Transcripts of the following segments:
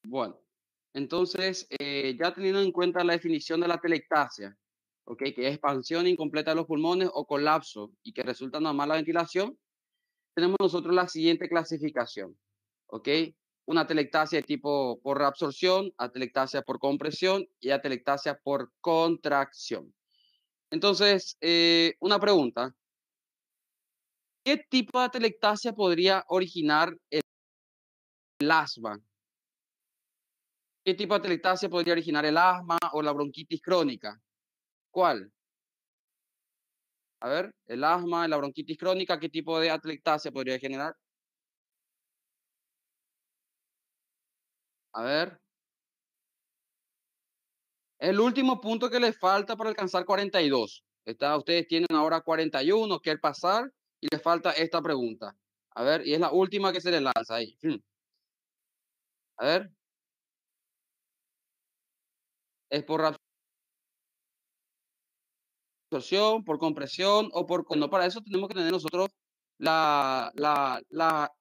Bueno, entonces, ya teniendo en cuenta la definición de la atelectasia, ¿ok? Que es expansión incompleta de los pulmones o colapso y que resulta en una mala ventilación, tenemos nosotros la siguiente clasificación, ¿ok? Una atelectasia de tipo por reabsorción, atelectasia por compresión y atelectasia por contracción. Entonces, una pregunta, ¿qué tipo de atelectasia podría originar el asma? ¿Qué tipo de atelectasia podría originar el asma o la bronquitis crónica? ¿Cuál? A ver, el asma, la bronquitis crónica, ¿qué tipo de atelectasia podría generar? A ver, el último punto que les falta para alcanzar 42. Ustedes tienen ahora 41, quieren pasar y les falta esta pregunta. A ver, y es la última que se les lanza ahí. A ver, es por absorción, por compresión o por... No, para eso tenemos que tener nosotros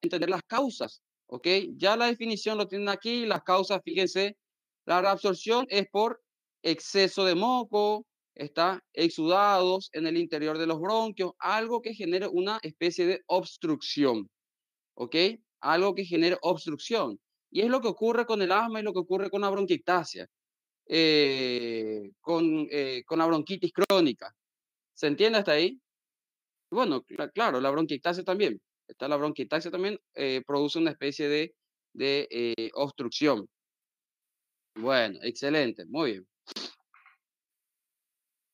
entender las causas, ¿ok? Ya la definición lo tienen aquí, las causas, fíjense, la reabsorción es por exceso de moco, está exudados en el interior de los bronquios, algo que genere una especie de obstrucción, ¿ok? Algo que genere obstrucción. Y es lo que ocurre con el asma y lo que ocurre con la bronquiectasia, con la bronquitis crónica. ¿Se entiende hasta ahí? Bueno, claro, la bronquiectasia también. La bronquiectasia también produce una especie de obstrucción. Bueno, excelente, muy bien.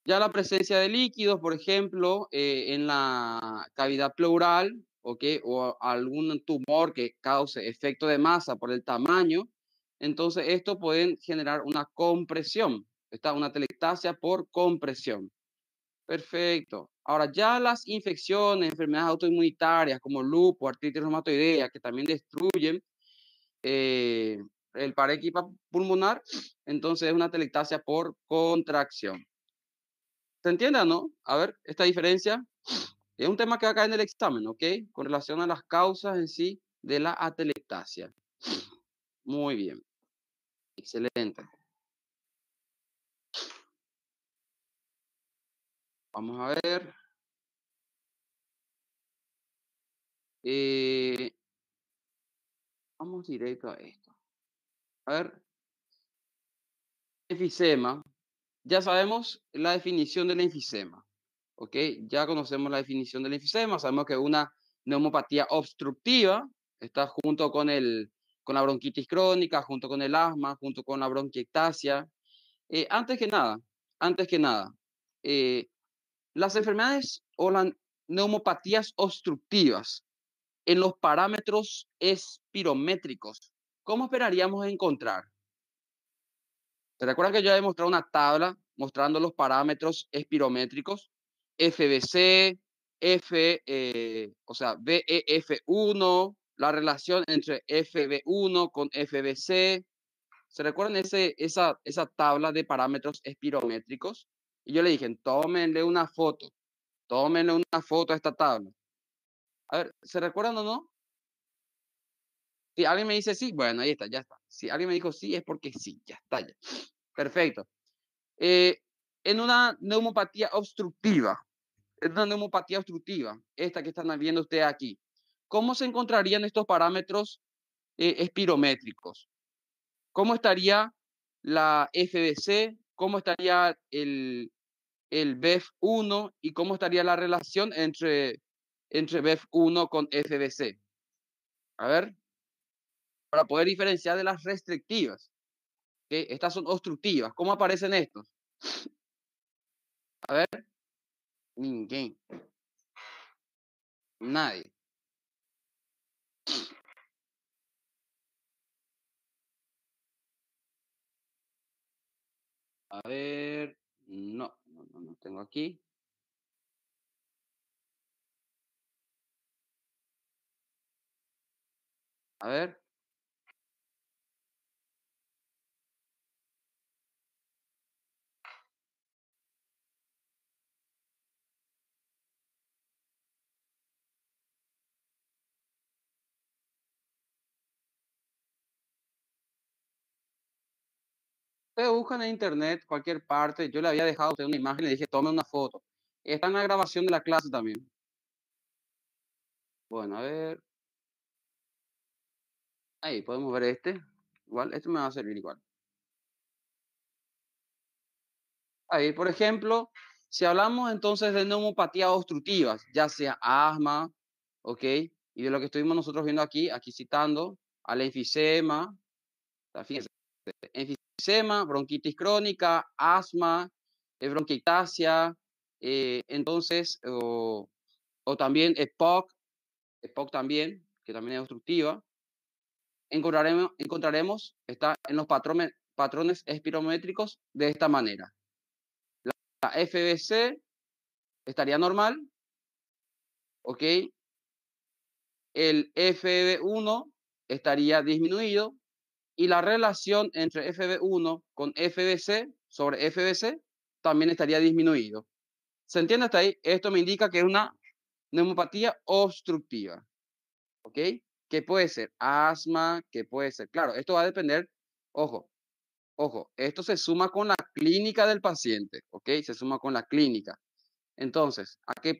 Ya la presencia de líquidos, por ejemplo, en la cavidad pleural, ¿ok? O algún tumor que cause efecto de masa por el tamaño, entonces esto pueden generar una compresión. Está una atelectasia por compresión. Perfecto. Ahora, ya las infecciones, enfermedades autoinmunitarias como lupus, artritis reumatoidea, que también destruyen eh, el parénquima pulmonar, entonces es una atelectasia por contracción. ¿Se entiende o no? A ver, esta diferencia es un tema que va a caer en el examen, ¿ok? Con relación a las causas en sí de la atelectasia. Muy bien, excelente. Vamos a ver. Eh, vamos directo a esto. A ver, enfisema. Ya sabemos la definición del enfisema, ¿ok? Ya conocemos la definición del enfisema, sabemos que una neumopatía obstructiva está junto con la bronquitis crónica, junto con el asma, junto con la bronquiectasia. Antes que nada, antes que nada, eh, las enfermedades o las neumopatías obstructivas en los parámetros espirométricos, ¿cómo esperaríamos encontrar? ¿Se recuerdan que yo he mostrado una tabla mostrando los parámetros espirométricos? FBC, o sea, BEF1, la relación entre FB1 con FBC. ¿Se recuerdan esa tabla de parámetros espirométricos? Y yo le dije, tómenle una foto a esta tabla. A ver, ¿se recuerdan o no? Si alguien me dice sí, bueno, ahí está, ya está. Si alguien me dijo sí, es porque sí, ya está, ya. Perfecto. Eh, en una neumopatía obstructiva, esta que están viendo ustedes aquí, ¿cómo se encontrarían estos parámetros espirométricos? ¿Cómo estaría la FBC? ¿Cómo estaría el BEF1? ¿Y cómo estaría la relación entre BEF1 con FBC? A ver, para poder diferenciar de las restrictivas. ¿Okay? Estas son obstructivas. ¿Cómo aparecen estos? A ver, ninguém, nadie. A ver, no tengo aquí. A ver, Ustedes buscan en internet, cualquier parte. Yo le había dejado a usted una imagen y le dije, tome una foto. Está en la grabación de la clase también. Bueno, a ver. Ahí podemos ver este. Igual, este me va a servir igual. Ahí, por ejemplo, si hablamos entonces de neumopatías obstructivas, ya sea asma, ¿ok? Y de lo que estuvimos nosotros viendo aquí citando al enfisema, o sea, fíjense, enfisema, bronquitis crónica, asma, bronquiectasia, entonces, o también EPOC también, que también es obstructiva, encontraremos está en los patrones espirométricos de esta manera. La FBC estaría normal, ¿ok? El FB1 estaría disminuido y la relación entre FB1 con FBC sobre FBC también estaría disminuido. ¿Se entiende hasta ahí? Esto me indica que es una neumopatía obstructiva, ¿ok? Que puede ser asma, que puede ser, claro, esto va a depender, ojo, esto se suma con la clínica del paciente, ¿ok? Se suma con la clínica. Entonces,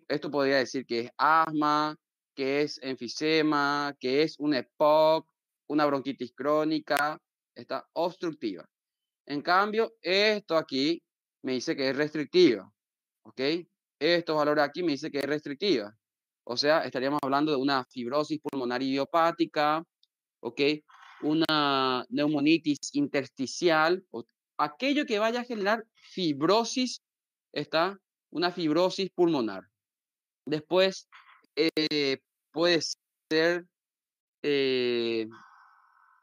esto podría decir que es asma, que es enfisema, que es un EPOC, una bronquitis crónica, está obstructiva. En cambio, esto aquí me dice que es restrictiva, ¿ok? Estos valores aquí me dice que es restrictiva. O sea, estaríamos hablando de una fibrosis pulmonar idiopática, ¿ok? Una neumonitis intersticial, aquello que vaya a generar fibrosis, está una fibrosis pulmonar. Después puede ser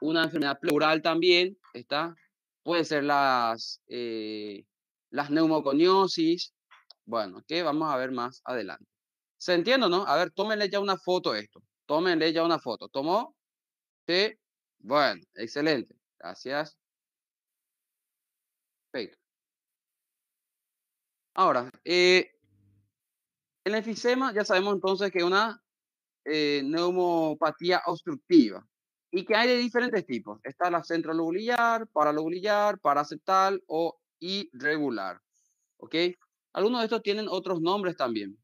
una enfermedad pleural también, está. Puede ser las neumoconiosis. Bueno, que vamos a ver más adelante. ¿Se entiende, no? A ver, tómenle ya una foto a esto. Tómenle ya una foto. ¿Tomó? Sí. Bueno, excelente. Gracias. Perfecto. Ahora, el enfisema ya sabemos entonces que es una neumopatía obstructiva y que hay de diferentes tipos. Está la centrolobulillar, paralobulillar, paracetal o irregular. ¿Ok? Algunos de estos tienen otros nombres también.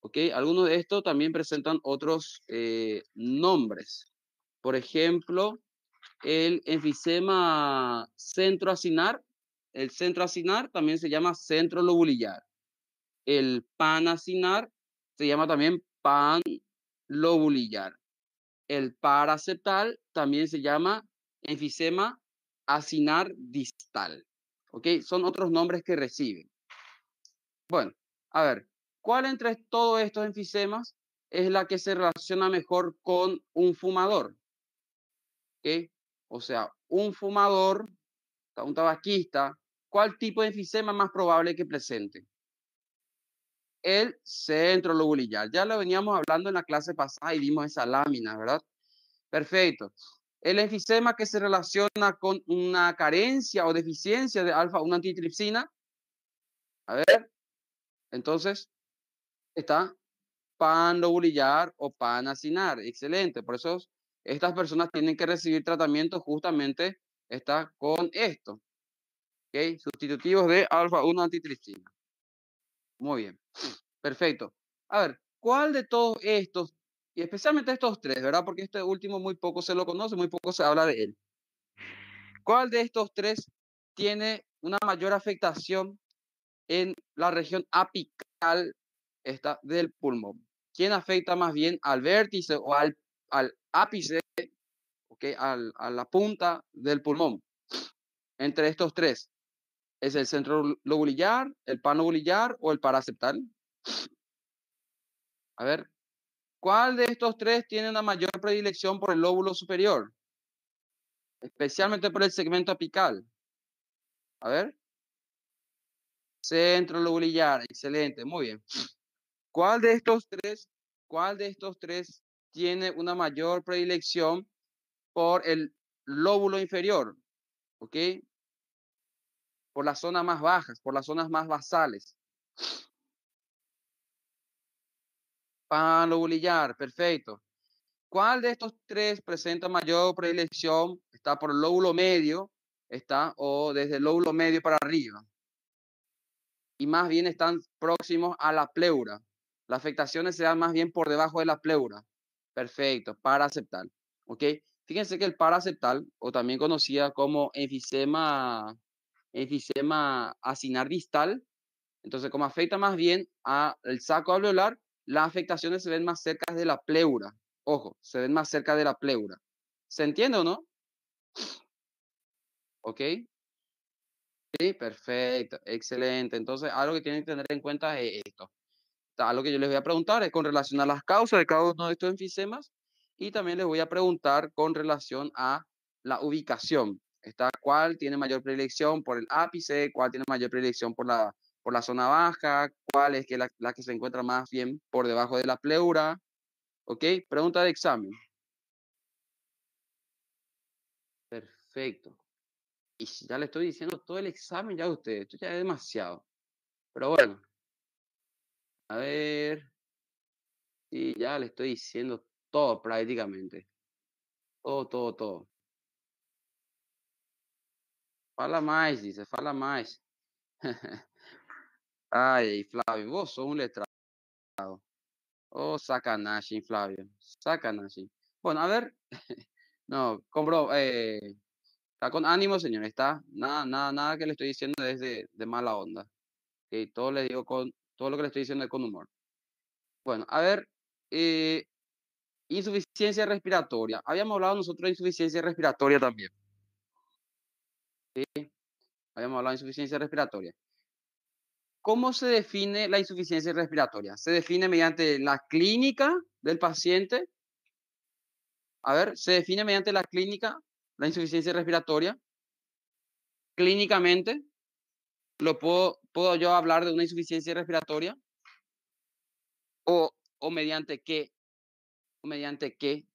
¿Ok? Algunos de estos también presentan otros nombres. Por ejemplo, el enfisema centroacinar. El centroacinar también se llama centrolobulillar. El panacinar se llama también panlobulillar. El paracetal también se llama enfisema acinar distal. ¿Ok? Son otros nombres que reciben. Bueno, a ver, ¿cuál entre todos estos enfisemas es la que se relaciona mejor con un fumador? ¿Ok? O sea, un fumador, un tabaquista, ¿cuál tipo de enfisema es más probable que presente? El centrolobulillar. Ya lo veníamos hablando en la clase pasada y vimos esa lámina, ¿verdad? Perfecto. El enfisema que se relaciona con una carencia o deficiencia de alfa-1 antitripsina. A ver, entonces está panlobulillar o panacinar. Excelente. Por eso estas personas tienen que recibir tratamiento justamente está con esto. ¿Ok? Sustitutivos de alfa-1 antitripsina. Muy bien. Perfecto. A ver, ¿cuál de todos estos, y especialmente estos tres, ¿verdad? Porque este último muy poco se lo conoce, muy poco se habla de él. ¿Cuál de estos tres tiene una mayor afectación en la región apical del pulmón? ¿Quién afecta más bien al vértice o al ápice, okay, a la punta del pulmón? Entre estos tres, ¿es el centrolobulillar, el panlobulillar o el paraceptal? A ver, ¿cuál de estos tres tiene una mayor predilección por el lóbulo superior? Especialmente por el segmento apical. A ver. Centrolobulillar, excelente, muy bien. ¿Cuál de estos tres tiene una mayor predilección por el lóbulo inferior? ¿Ok? Por las zonas más bajas, por las zonas más basales. Panlobulillar, perfecto. ¿Cuál de estos tres presenta mayor predilección? Está por el lóbulo medio, ¿está? O desde el lóbulo medio para arriba. Y más bien están próximos a la pleura. Las afectaciones se dan más bien por debajo de la pleura. Perfecto, paraceptal. ¿Ok? Fíjense que el paraceptal, o también conocida como enfisema acinar distal, entonces como afecta más bien al saco alveolar, las afectaciones se ven más cerca de la pleura. Ojo, se ven más cerca de la pleura. ¿Se entiende o no? ¿Ok? Sí, perfecto, excelente. Entonces, algo que tienen que tener en cuenta es esto. Algo que yo les voy a preguntar es con relación a las causas de cada uno de estos enfisemas y también les voy a preguntar con relación a la ubicación. ¿Cuál tiene mayor predilección por el ápice? ¿Cuál tiene mayor predilección por la zona baja? ¿Cuál es la que se encuentra más bien por debajo de la pleura? ¿Ok? Pregunta de examen. Perfecto. Y si ya le estoy diciendo todo el examen ya a ustedes, esto ya es demasiado. Pero bueno, a ver. Sí, ya le estoy diciendo todo prácticamente. Todo, todo, todo. Fala mais, dice, fala mais. Ay, Flávio, vos sos un letrado. Oh, sacanagem, Flávio. Sacanagem. Bueno, a ver. No, compro. Está con ánimo, señor. Está. Nada, nada, nada que le estoy diciendo es de mala onda. Okay, todo lo que le estoy diciendo es con humor. Bueno, a ver. Insuficiencia respiratoria. Habíamos hablado nosotros de insuficiencia respiratoria también. ¿Sí? Habíamos hablado de insuficiencia respiratoria. ¿Cómo se define la insuficiencia respiratoria? Se define mediante la clínica del paciente. A ver, se define mediante la clínica, la insuficiencia respiratoria. Clínicamente, ¿puedo yo hablar de una insuficiencia respiratoria? ¿O mediante qué? ¿O mediante qué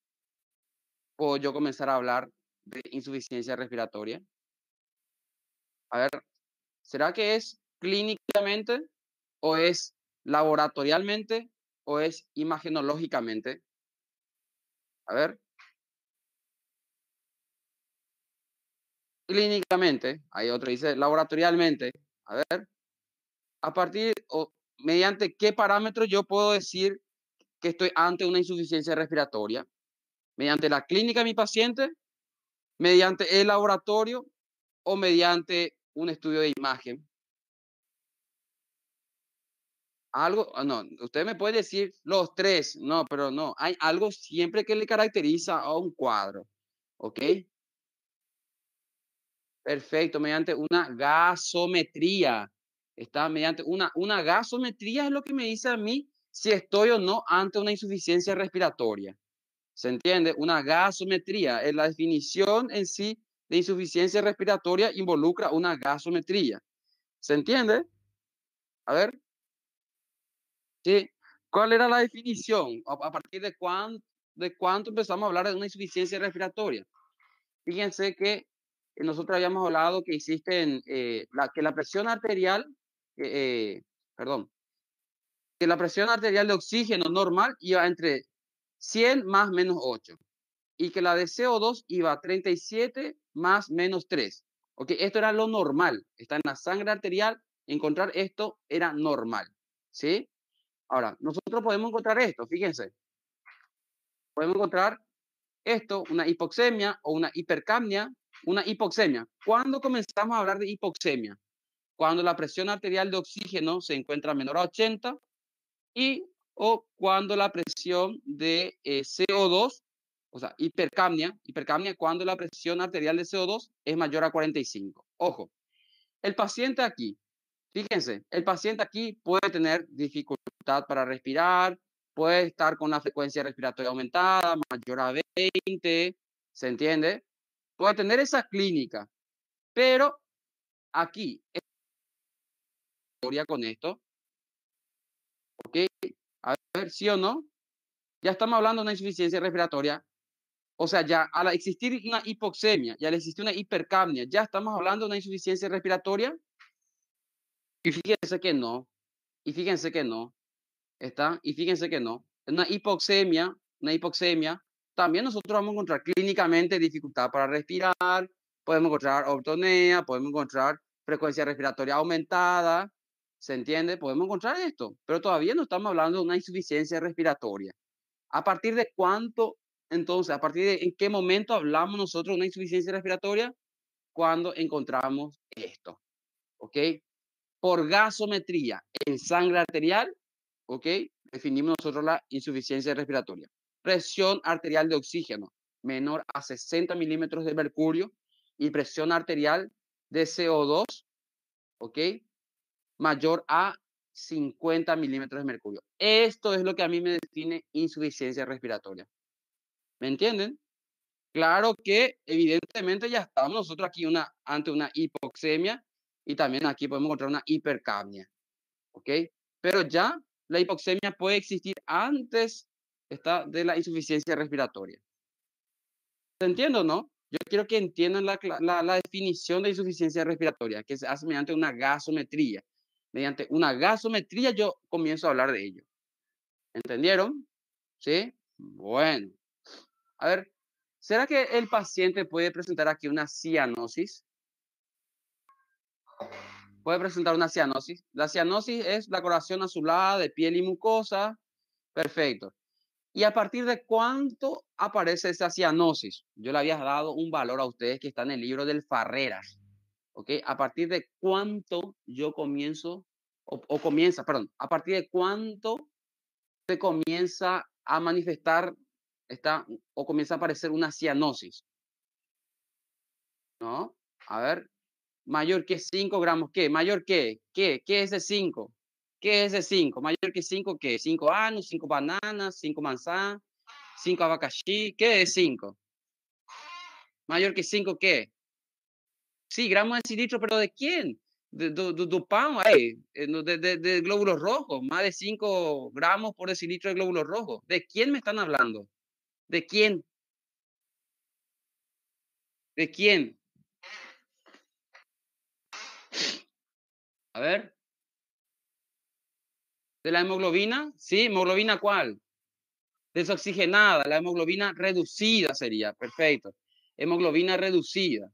puedo yo comenzar a hablar de insuficiencia respiratoria? A ver, ¿será que es clínicamente o es laboratorialmente o es imagenológicamente? A ver, clínicamente, hay otro dice laboratorialmente. A ver, a partir o mediante qué parámetros yo puedo decir que estoy ante una insuficiencia respiratoria. Mediante la clínica de mi paciente, mediante el laboratorio o mediante un estudio de imagen. Algo, no, usted me puede decir los tres, no, pero no, hay algo siempre que le caracteriza a un cuadro, ¿ok? Perfecto, mediante una gasometría. Está mediante una gasometría es lo que me dice a mí si estoy o no ante una insuficiencia respiratoria. ¿Se entiende? Una gasometría. Es la definición en sí de insuficiencia respiratoria involucra una gasometría. ¿Se entiende? A ver, ¿sí? ¿Cuál era la definición? ¿A partir de cuánto empezamos a hablar de una insuficiencia respiratoria? Fíjense que nosotros habíamos hablado que existen, que la presión arterial, perdón, que la presión arterial de oxígeno normal iba entre 100 más menos 8 y que la de CO2 iba a 37 más menos 3. Ok, esto era lo normal, está en la sangre arterial, encontrar esto era normal, ¿sí? Ahora, nosotros podemos encontrar esto, fíjense, podemos encontrar esto, una hipoxemia o una hipercapnia, una hipoxemia. ¿Cuándo comenzamos a hablar de hipoxemia? Cuando la presión arterial de oxígeno se encuentra menor a 80 y o cuando la presión de CO2, o sea, hipercapnia cuando la presión arterial de CO2 es mayor a 45. Ojo, el paciente aquí, fíjense, el paciente aquí puede tener dificultad para respirar, puede estar con una frecuencia respiratoria aumentada, mayor a 20, ¿se entiende? Puede tener esa clínica, pero aquí, con esto, ¿ok? A ver, sí o no, ya estamos hablando de una insuficiencia respiratoria. O sea, ya al existir una hipoxemia y al existir una hipercapnia, ya estamos hablando de una insuficiencia respiratoria. Y fíjense que no, y fíjense que no, ¿está? Y fíjense que no. Una hipoxemia, también nosotros vamos a encontrar clínicamente dificultad para respirar, Podemos encontrar ortonea, podemos encontrar frecuencia respiratoria aumentada, ¿se entiende? Podemos encontrar esto, pero todavía no estamos hablando de una insuficiencia respiratoria. ¿A partir de cuánto, entonces, a partir de en qué momento hablamos nosotros de una insuficiencia respiratoria? Cuando encontramos esto, ¿ok? Por gasometría en sangre arterial, ¿ok? Definimos nosotros la insuficiencia respiratoria. Presión arterial de oxígeno menor a 60 milímetros de mercurio y presión arterial de CO2, ¿ok? Mayor a 50 milímetros de mercurio. Esto es lo que a mí me define insuficiencia respiratoria. ¿Me entienden? Claro que evidentemente ya estamos nosotros aquí ante una hipoxemia y también aquí podemos encontrar una hipercapnia, ¿ok? Pero ya la hipoxemia puede existir antes de la insuficiencia respiratoria. ¿Se entiende o no? Yo quiero que entiendan la definición de insuficiencia respiratoria, que se hace mediante una gasometría. Mediante una gasometría yo comienzo a hablar de ello. ¿Entendieron? ¿Sí? Bueno. A ver, ¿será que el paciente puede presentar aquí una cianosis? Puede presentar una cianosis. La cianosis es la coloración azulada de piel y mucosa. Perfecto. ¿Y a partir de cuánto aparece esa cianosis? Yo le había dado un valor a ustedes que está en el libro del Farreras. ¿Ok? ¿A partir de cuánto yo comienzo, perdón, a partir de cuánto se comienza a manifestar o comienza a aparecer una cianosis? ¿No? A ver, mayor que 5 gramos, ¿qué? ¿Mayor qué? ¿Qué es ese 5? ¿Qué es ese 5? ¿Mayor que 5 qué? 5 años, 5 bananas, 5 manzanas, 5 abacaxi, ¿qué es 5? ¿Mayor que 5 qué? Sí, gramos de cilitro, pero ¿de quién? De pan, de glóbulos rojos, más de 5 gramos por decilitro de glóbulos rojos. ¿De quién me están hablando? ¿De quién? ¿De quién? A ver, ¿de la hemoglobina? Sí, ¿hemoglobina cuál? Desoxigenada, la hemoglobina reducida sería, perfecto. Hemoglobina reducida.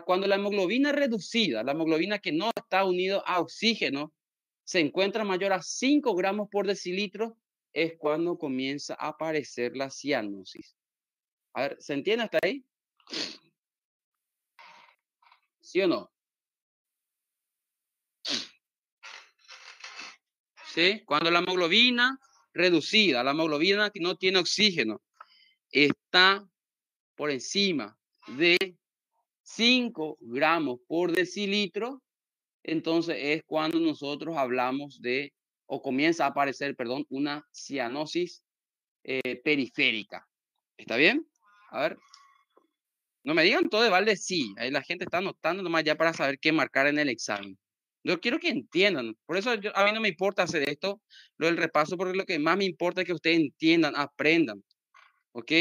Cuando la hemoglobina reducida, la hemoglobina que no está unida a oxígeno, se encuentra mayor a 5 gramos por decilitro, es cuando comienza a aparecer la cianosis. A ver, ¿se entiende hasta ahí? ¿Sí o no? ¿Sí? Cuando la hemoglobina reducida, la hemoglobina que no tiene oxígeno, está por encima de 5 gramos por decilitro, entonces es cuando nosotros hablamos o comienza a aparecer, perdón, una cianosis periférica. ¿Está bien? A ver. No me digan todo de balde sí. Ahí la gente está anotando nomás ya para saber qué marcar en el examen. Yo quiero que entiendan. Por eso a mí no me importa hacer esto, lo del repaso, porque lo que más me importa es que ustedes entiendan, aprendan. ¿Ok?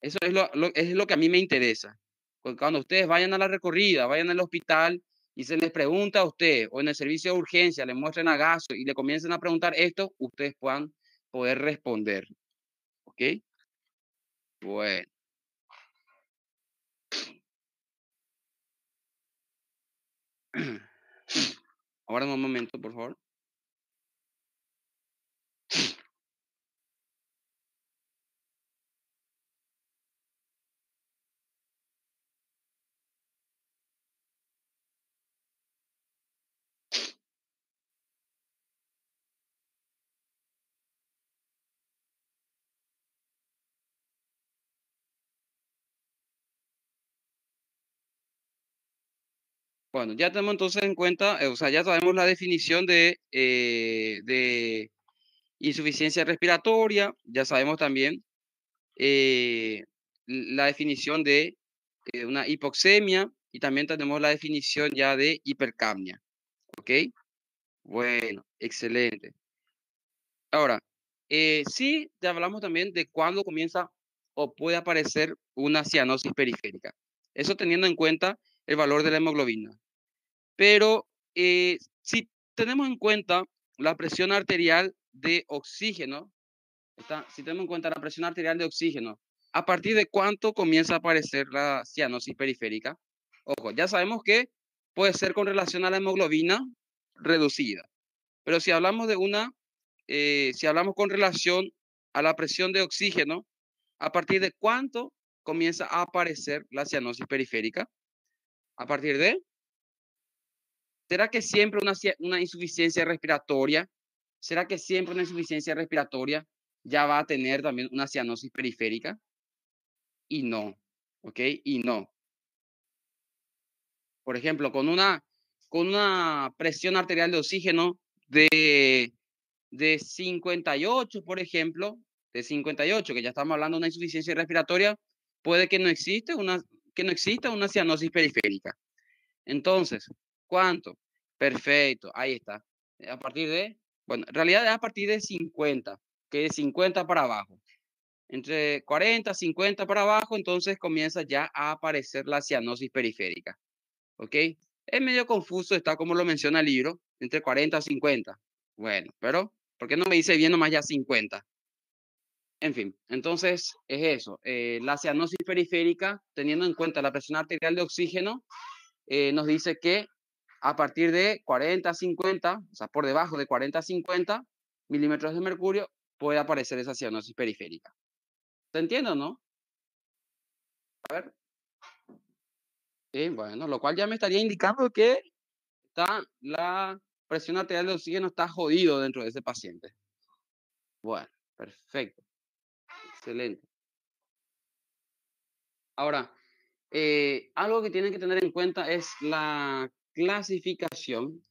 Eso es lo que a mí me interesa. Porque cuando ustedes vayan a la recorrida, vayan al hospital y se les pregunta a usted, o en el servicio de urgencia, le muestren a gaso y le comiencen a preguntar esto, ustedes puedan poder responder. ¿Ok? Bueno. Ahora un momento, por favor. Bueno, ya tenemos entonces en cuenta, o sea, ya sabemos la definición de insuficiencia respiratoria, ya sabemos también la definición de una hipoxemia y también tenemos la definición ya de hipercapnia. ¿Ok? Bueno, excelente. Ahora, sí, ya hablamos también de cuándo comienza o puede aparecer una cianosis periférica. Eso teniendo en cuenta el valor de la hemoglobina. Pero si tenemos en cuenta la presión arterial de oxígeno, si tenemos en cuenta la presión arterial de oxígeno ¿A partir de cuánto comienza a aparecer la cianosis periférica? Ojo, ya sabemos que puede ser con relación a la hemoglobina reducida. Pero si hablamos si hablamos con relación a la presión de oxígeno, ¿a partir de cuánto comienza a aparecer la cianosis periférica? ¿A partir de? ¿Será que siempre una insuficiencia respiratoria? ¿Será que siempre una insuficiencia respiratoria ya va a tener también una cianosis periférica? Y no, ¿ok? Y no. Por ejemplo, con una presión arterial de oxígeno de 58, por ejemplo, de 58, que ya estamos hablando de una insuficiencia respiratoria, puede que no exista una cianosis periférica. Entonces, ¿cuánto? Perfecto, ahí está. A partir de, bueno, en realidad es a partir de 50, que es 50 para abajo. Entre 40, 50 para abajo, entonces comienza ya a aparecer la cianosis periférica. ¿Ok? Es medio confuso, está como lo menciona el libro, entre 40 a 50. Bueno, pero ¿por qué no me dice bien nomás ya 50? En fin, entonces es eso. La cianosis periférica, teniendo en cuenta la presión arterial de oxígeno, nos dice que a partir de 40 a 50, o sea, por debajo de 40 a 50 milímetros de mercurio, puede aparecer esa cianosis periférica. ¿Se entiende o no? A ver. Sí, bueno, lo cual ya me estaría indicando que la presión arterial de oxígeno está jodido dentro de ese paciente. Bueno, perfecto. Excelente. Ahora, algo que tienen que tener en cuenta es la clasificación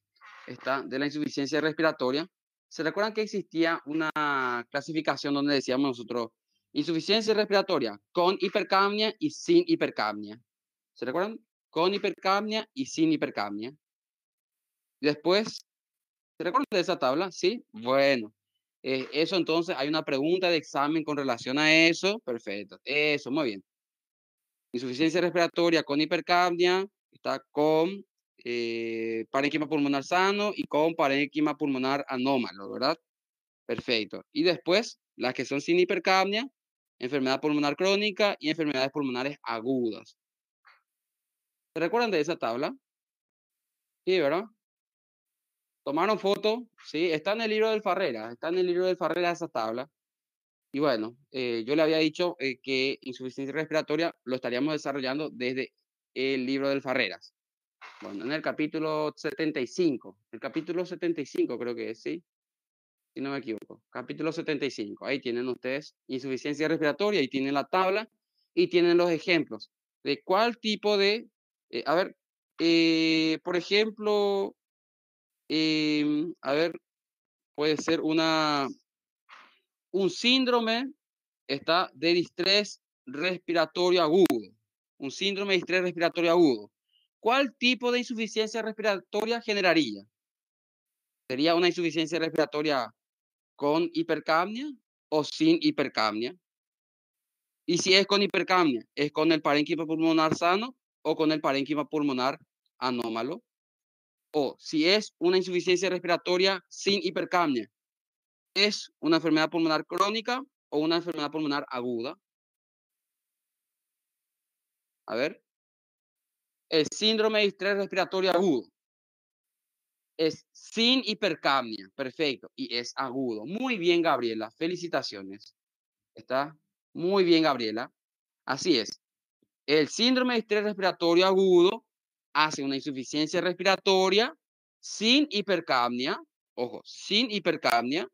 de la insuficiencia respiratoria. ¿Se recuerdan que existía una clasificación donde decíamos nosotros insuficiencia respiratoria con hipercapnia y sin hipercapnia? ¿Se recuerdan? Con hipercapnia y sin hipercapnia. Después, ¿se recuerdan de esa tabla? Sí. Bueno, eso entonces hay una pregunta de examen con relación a eso. Perfecto. Eso, muy bien. Insuficiencia respiratoria con hipercapnia, está con parénquima pulmonar sano y con parénquima pulmonar anómalo, ¿verdad? Perfecto. Y después, las que son sin hipercapnia, enfermedad pulmonar crónica y enfermedades pulmonares agudas. ¿Se recuerdan de esa tabla? Sí, ¿verdad? Tomaron foto, sí, está en el libro del Farrera, está en el libro del Farrera esa tabla. Y bueno, yo le había dicho que insuficiencia respiratoria lo estaríamos desarrollando desde el libro del Farreras. Bueno, en el capítulo 75, creo que es, ¿sí? Si no me equivoco, capítulo 75, ahí tienen ustedes insuficiencia respiratoria, y tienen la tabla y tienen los ejemplos de cuál tipo de, a ver, por ejemplo, a ver, puede ser un síndrome de distrés respiratorio agudo, un síndrome de distrés respiratorio agudo. ¿Cuál tipo de insuficiencia respiratoria generaría? ¿Sería una insuficiencia respiratoria con hipercapnia o sin hipercapnia? Y si es con hipercapnia, ¿es con el parénquima pulmonar sano o con el parénquima pulmonar anómalo? O si es una insuficiencia respiratoria sin hipercapnia, ¿es una enfermedad pulmonar crónica o una enfermedad pulmonar aguda? A ver, el síndrome de distrés respiratorio agudo es sin hipercapnia, perfecto, y es agudo. Muy bien, Gabriela, felicitaciones. ¿Está? Muy bien, Gabriela. Así es. El síndrome de estrés respiratorio agudo hace una insuficiencia respiratoria sin hipercapnia, ojo, sin hipercapnia,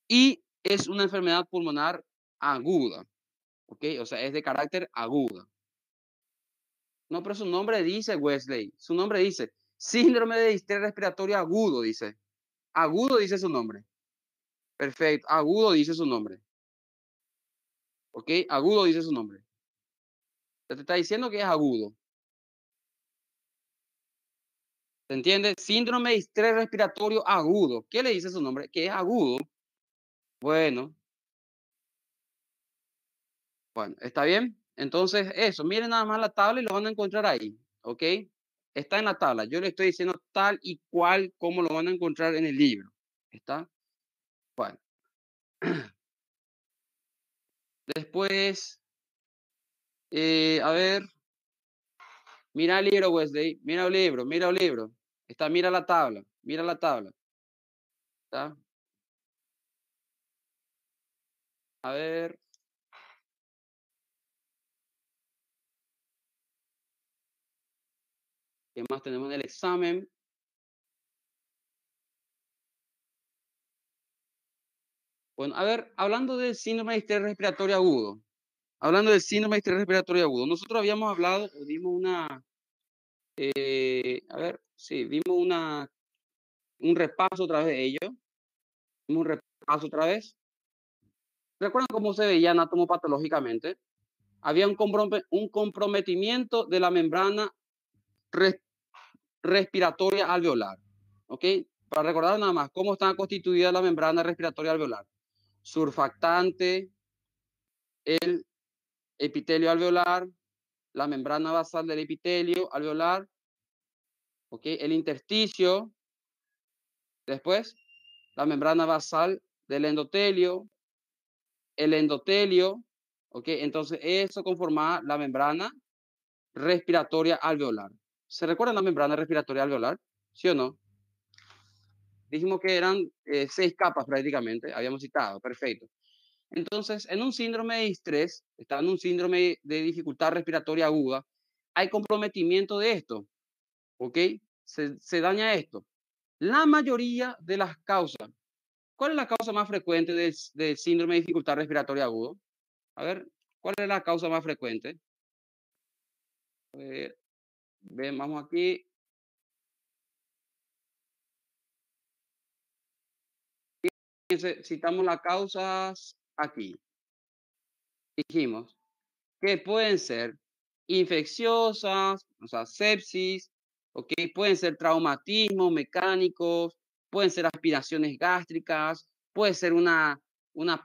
y es una enfermedad pulmonar aguda, ¿ok? O sea, es de carácter aguda. No, pero su nombre dice, Wesley, su nombre dice síndrome de estrés respiratorio agudo, dice. Agudo dice su nombre. Perfecto, agudo dice su nombre. ¿Ok? Agudo dice su nombre. Te está diciendo que es agudo. ¿Se entiende? Síndrome de estrés respiratorio agudo. ¿Qué le dice su nombre? Que es agudo. Bueno, bueno, ¿está bien? Entonces, eso, miren nada más la tabla y lo van a encontrar ahí, ¿ok? Está en la tabla. Yo le estoy diciendo tal y cual como lo van a encontrar en el libro. ¿Está? Bueno. Después, a ver, mira el libro, Wesley, mira el libro, mira el libro. Está, mira la tabla, mira la tabla. ¿Está? A ver. ¿Qué más tenemos en el examen? Bueno, a ver, hablando del síndrome de estrés respiratorio agudo. Hablando del síndrome de estrés respiratorio agudo. Nosotros habíamos hablado, dimos una, a ver, sí, vimos un repaso otra vez de ello. Vimos un repaso otra vez. ¿Recuerdan cómo se veía anatomopatológicamente? Había un comprometimiento de la membrana respiratoria alveolar. ¿Ok? Para recordar nada más, ¿cómo está constituida la membrana respiratoria alveolar? Surfactante, el epitelio alveolar, la membrana basal del epitelio alveolar, ¿ok? El intersticio, después la membrana basal del endotelio, el endotelio, ¿ok? Entonces eso conformaba la membrana respiratoria alveolar. ¿Se recuerdan la membrana respiratoria alveolar? ¿Sí o no? Dijimos que eran 6 capas prácticamente, habíamos citado, perfecto. Entonces, en un síndrome de estrés, está en un síndrome de dificultad respiratoria aguda, hay comprometimiento de esto, ¿ok? Se daña esto. La mayoría de las causas, ¿cuál es la causa más frecuente del síndrome de dificultad respiratoria agudo? A ver, ¿cuál es la causa más frecuente? Vamos aquí. Citamos las causas aquí. Dijimos que pueden ser infecciosas, o sea, sepsis, ¿ok? Pueden ser traumatismos mecánicos, pueden ser aspiraciones gástricas, puede ser una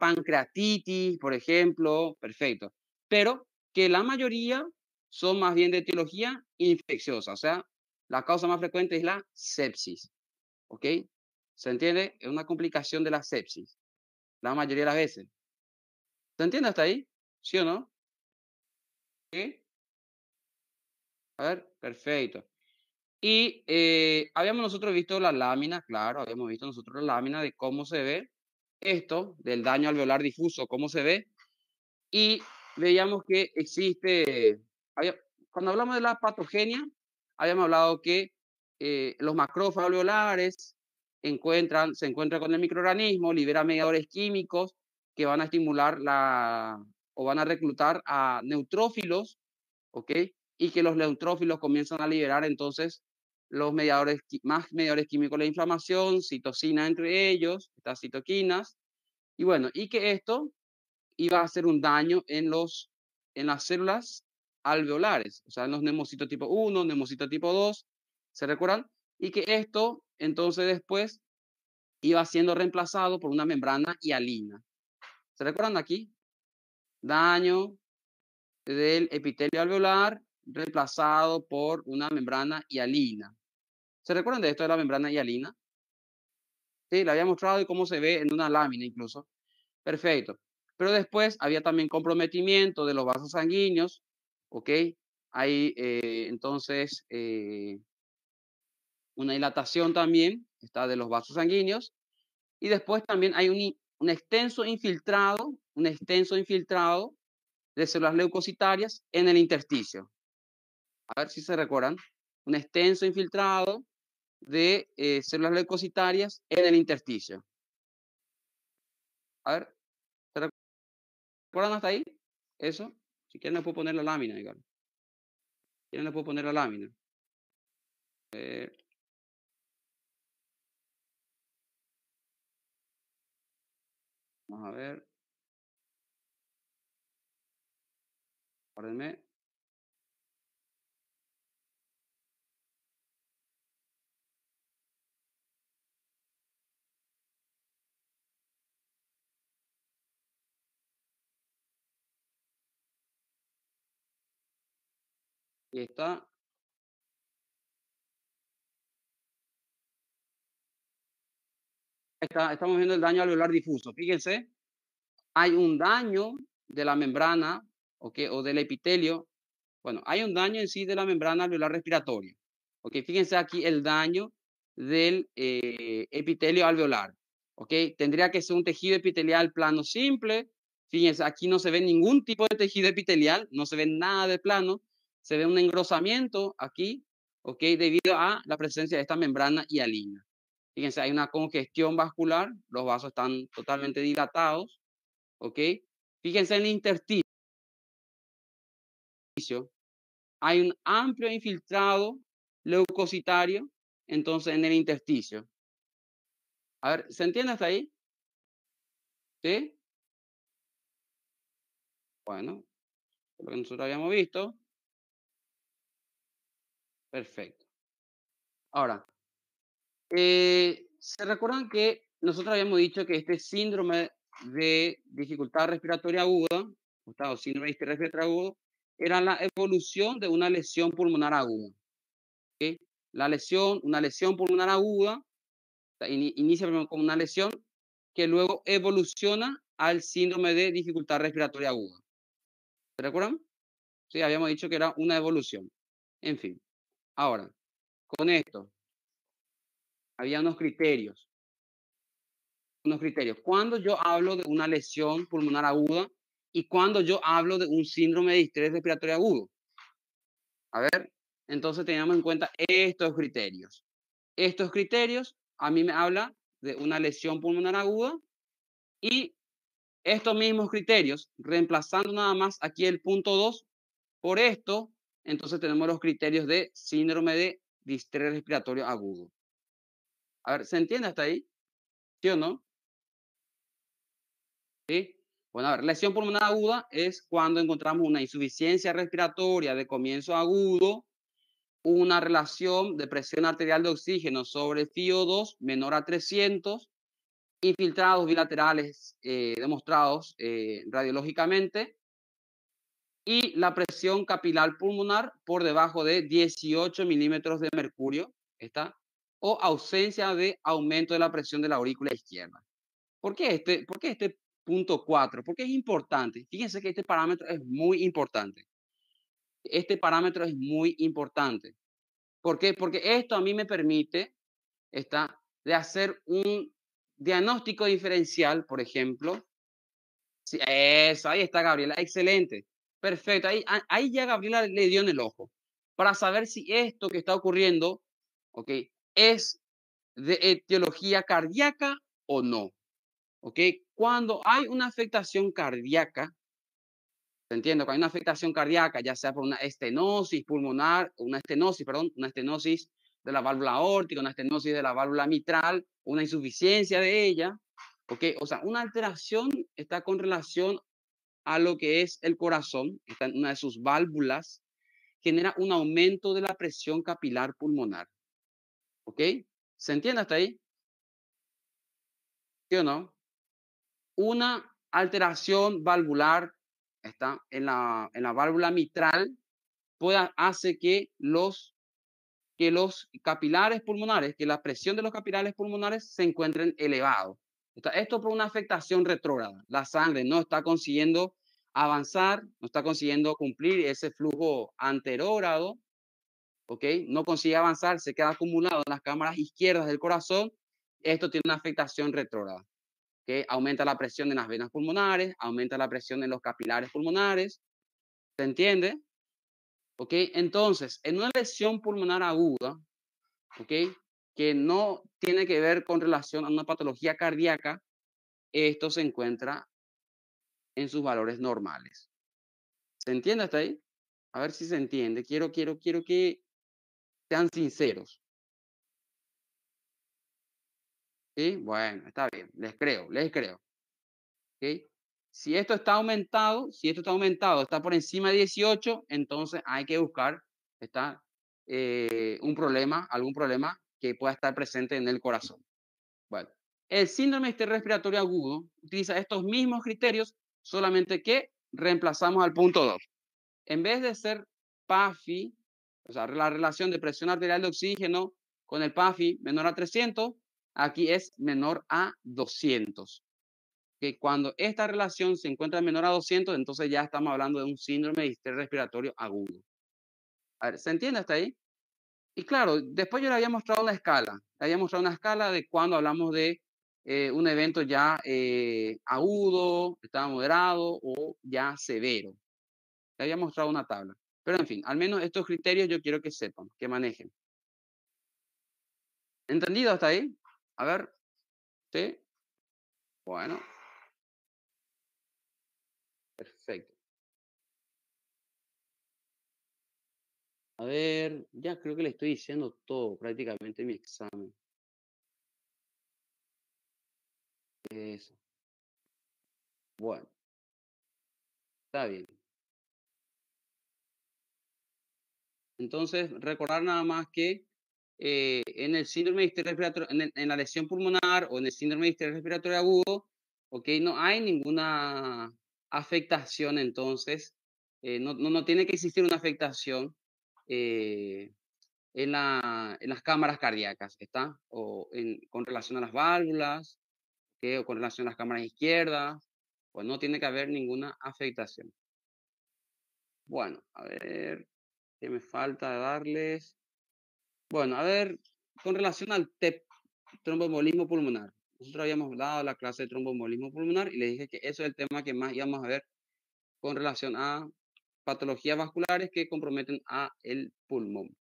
pancreatitis, por ejemplo, perfecto. Pero que la mayoría son más bien de etiología infecciosa, o sea, la causa más frecuente es la sepsis, ¿ok? ¿Se entiende? Es una complicación de la sepsis, la mayoría de las veces. ¿Se entiende hasta ahí? ¿Sí o no? ¿Sí? A ver, perfecto. Y habíamos nosotros visto la lámina, claro, habíamos visto nosotros la lámina de cómo se ve esto, del daño alveolar difuso, cómo se ve. Y veíamos que existe, cuando hablamos de la patogenia, habíamos hablado que los macrófagos alveolares se encuentran con el microorganismo, liberan mediadores químicos que van a estimular o van a reclutar a neutrófilos, ¿ok? Y que los neutrófilos comienzan a liberar entonces los más mediadores químicos de la inflamación, citocina entre ellos, estas citoquinas, y bueno, y que esto iba a hacer un daño en las células alveolares, o sea, en los neumocitos tipo 1, neumocitos tipo 2, ¿se recuerdan? Y que esto entonces después iba siendo reemplazado por una membrana hialina. ¿Se recuerdan aquí? Daño del epitelio alveolar reemplazado por una membrana hialina. ¿Se recuerdan de esto de la membrana hialina? Sí, la había mostrado y cómo se ve en una lámina incluso. Perfecto. Pero después había también comprometimiento de los vasos sanguíneos, ¿ok? Hay entonces una dilatación también, está de los vasos sanguíneos. Y después también hay un extenso infiltrado de células leucocitarias en el intersticio. A ver si se recuerdan. Un extenso infiltrado de células leucocitarias en el intersticio. A ver, ¿se recuerdan hasta ahí? Eso. Si quieren, le puedo poner la lámina, igual. Si quieren, le puedo poner la lámina. Vamos a ver. Guárdenme. Y está. Estamos viendo el daño alveolar difuso. Fíjense, hay un daño de la membrana, ¿okay? O del epitelio. Bueno, hay un daño en sí de la membrana alveolar respiratoria. ¿Okay? Fíjense aquí el daño del epitelio alveolar. ¿Okay? Tendría que ser un tejido epitelial plano simple. Fíjense, aquí no se ve ningún tipo de tejido epitelial, no se ve nada de plano. Se ve un engrosamiento aquí, ¿okay? Debido a la presencia de esta membrana hialina. Fíjense, hay una congestión vascular, los vasos están totalmente dilatados, ¿ok? Fíjense en el intersticio, hay un amplio infiltrado leucocitario, entonces en el intersticio. A ver, ¿se entiende hasta ahí? ¿Sí? Bueno, lo que nosotros habíamos visto. Perfecto. Ahora, ¿se recuerdan que nosotros habíamos dicho que este síndrome de dificultad respiratoria aguda, o síndrome de respiratorio agudo, era la evolución de una lesión pulmonar aguda? ¿Okay? Una lesión pulmonar aguda, inicia como una lesión que luego evoluciona al síndrome de dificultad respiratoria aguda. ¿Se recuerdan? Sí, habíamos dicho que era una evolución. En fin, ahora, con esto, había unos criterios. Cuando yo hablo de una lesión pulmonar aguda y cuando yo hablo de un síndrome de distrés respiratorio agudo. A ver, entonces tengamos en cuenta estos criterios. Estos criterios a mí me habla de una lesión pulmonar aguda y estos mismos criterios, reemplazando nada más aquí el punto 2 por esto, entonces tenemos los criterios de síndrome de distrés respiratorio agudo. A ver, ¿se entiende hasta ahí? ¿Sí o no? ¿Sí? Bueno, a ver, lesión pulmonar aguda es cuando encontramos una insuficiencia respiratoria de comienzo agudo, una relación de presión arterial de oxígeno sobre FiO2 menor a 300, infiltrados bilaterales demostrados radiológicamente y la presión capilar pulmonar por debajo de 18 milímetros de mercurio, ¿está? O ausencia de aumento de la presión de la aurícula izquierda. ¿Por qué este punto 4? Porque es importante. Fíjense que este parámetro es muy importante. Este parámetro es muy importante. ¿Por qué? Porque esto a mí me permite de hacer un diagnóstico diferencial, por ejemplo. Sí, eso, ahí está Gabriela, excelente. Perfecto, ahí ya Gabriela le dio en el ojo. Para saber si esto que está ocurriendo, ¿ok? Es de etiología cardíaca o no. ¿Ok? Cuando hay una afectación cardíaca, ¿se entiende? Cuando hay una afectación cardíaca, ya sea por una estenosis pulmonar, una estenosis de la válvula aórtica, una estenosis de la válvula mitral, una insuficiencia de ella, ¿ok? O sea, una alteración está con relación a lo que es el corazón, está en una de sus válvulas, genera un aumento de la presión capilar pulmonar, ¿ok? ¿Se entiende hasta ahí? ¿Sí o no? Una alteración valvular está en la válvula mitral hace que los capilares pulmonares, que la presión de los capilares pulmonares se encuentren elevados. Esto por una afectación retrógrada. La sangre no está consiguiendo avanzar, no está consiguiendo cumplir ese flujo anterógrado, ¿ok? No consigue avanzar, se queda acumulado en las cámaras izquierdas del corazón. Esto tiene una afectación retrógrada, que aumenta la presión en las venas pulmonares, aumenta la presión en los capilares pulmonares. ¿Se entiende? ¿Ok? Entonces, en una lesión pulmonar aguda, ¿ok? Que no tiene que ver con relación a una patología cardíaca, esto se encuentra en sus valores normales. ¿Se entiende hasta ahí? A ver si se entiende. Quiero que sean sinceros. ¿Sí? Bueno, está bien. Les creo. ¿Ok? Si esto está aumentado, está por encima de 18, entonces hay que buscar algún problema que pueda estar presente en el corazón. Bueno, el síndrome respiratorio agudo utiliza estos mismos criterios, solamente que reemplazamos al punto 2. En vez de ser PAFI, o sea, la relación de presión arterial de oxígeno con el PAFI menor a 300, aquí es menor a 200. ¿Ok? Cuando esta relación se encuentra menor a 200, entonces ya estamos hablando de un síndrome de distrés respiratorio agudo. A ver, ¿se entiende hasta ahí? Y claro, después yo le había mostrado una escala. Le había mostrado una escala de cuando hablamos de un evento ya agudo, estaba moderado o ya severo. Le había mostrado una tabla. Pero en fin, al menos estos criterios yo quiero que sepan, que manejen. ¿Entendido hasta ahí? A ver, ¿sí? Bueno, perfecto. A ver, ya creo que le estoy diciendo todo prácticamente en mi examen. Eso. Bueno, está bien. Entonces, recordar nada más que en el síndrome de distrés respiratorio, en la lesión pulmonar o en el síndrome de distrés respiratorio agudo, ¿ok? No hay ninguna afectación, entonces, no tiene que existir una afectación en las cámaras cardíacas, ¿está? Con relación a las válvulas, ¿ok? O con relación a las cámaras izquierdas, pues no tiene que haber ninguna afectación. Bueno, a ver, ¿qué me falta darles? Bueno, a ver, con relación al TEP, tromboembolismo pulmonar. Nosotros habíamos dado la clase de tromboembolismo pulmonar y les dije que eso es el tema que más íbamos a ver con relación a patologías vasculares que comprometen a el pulmón.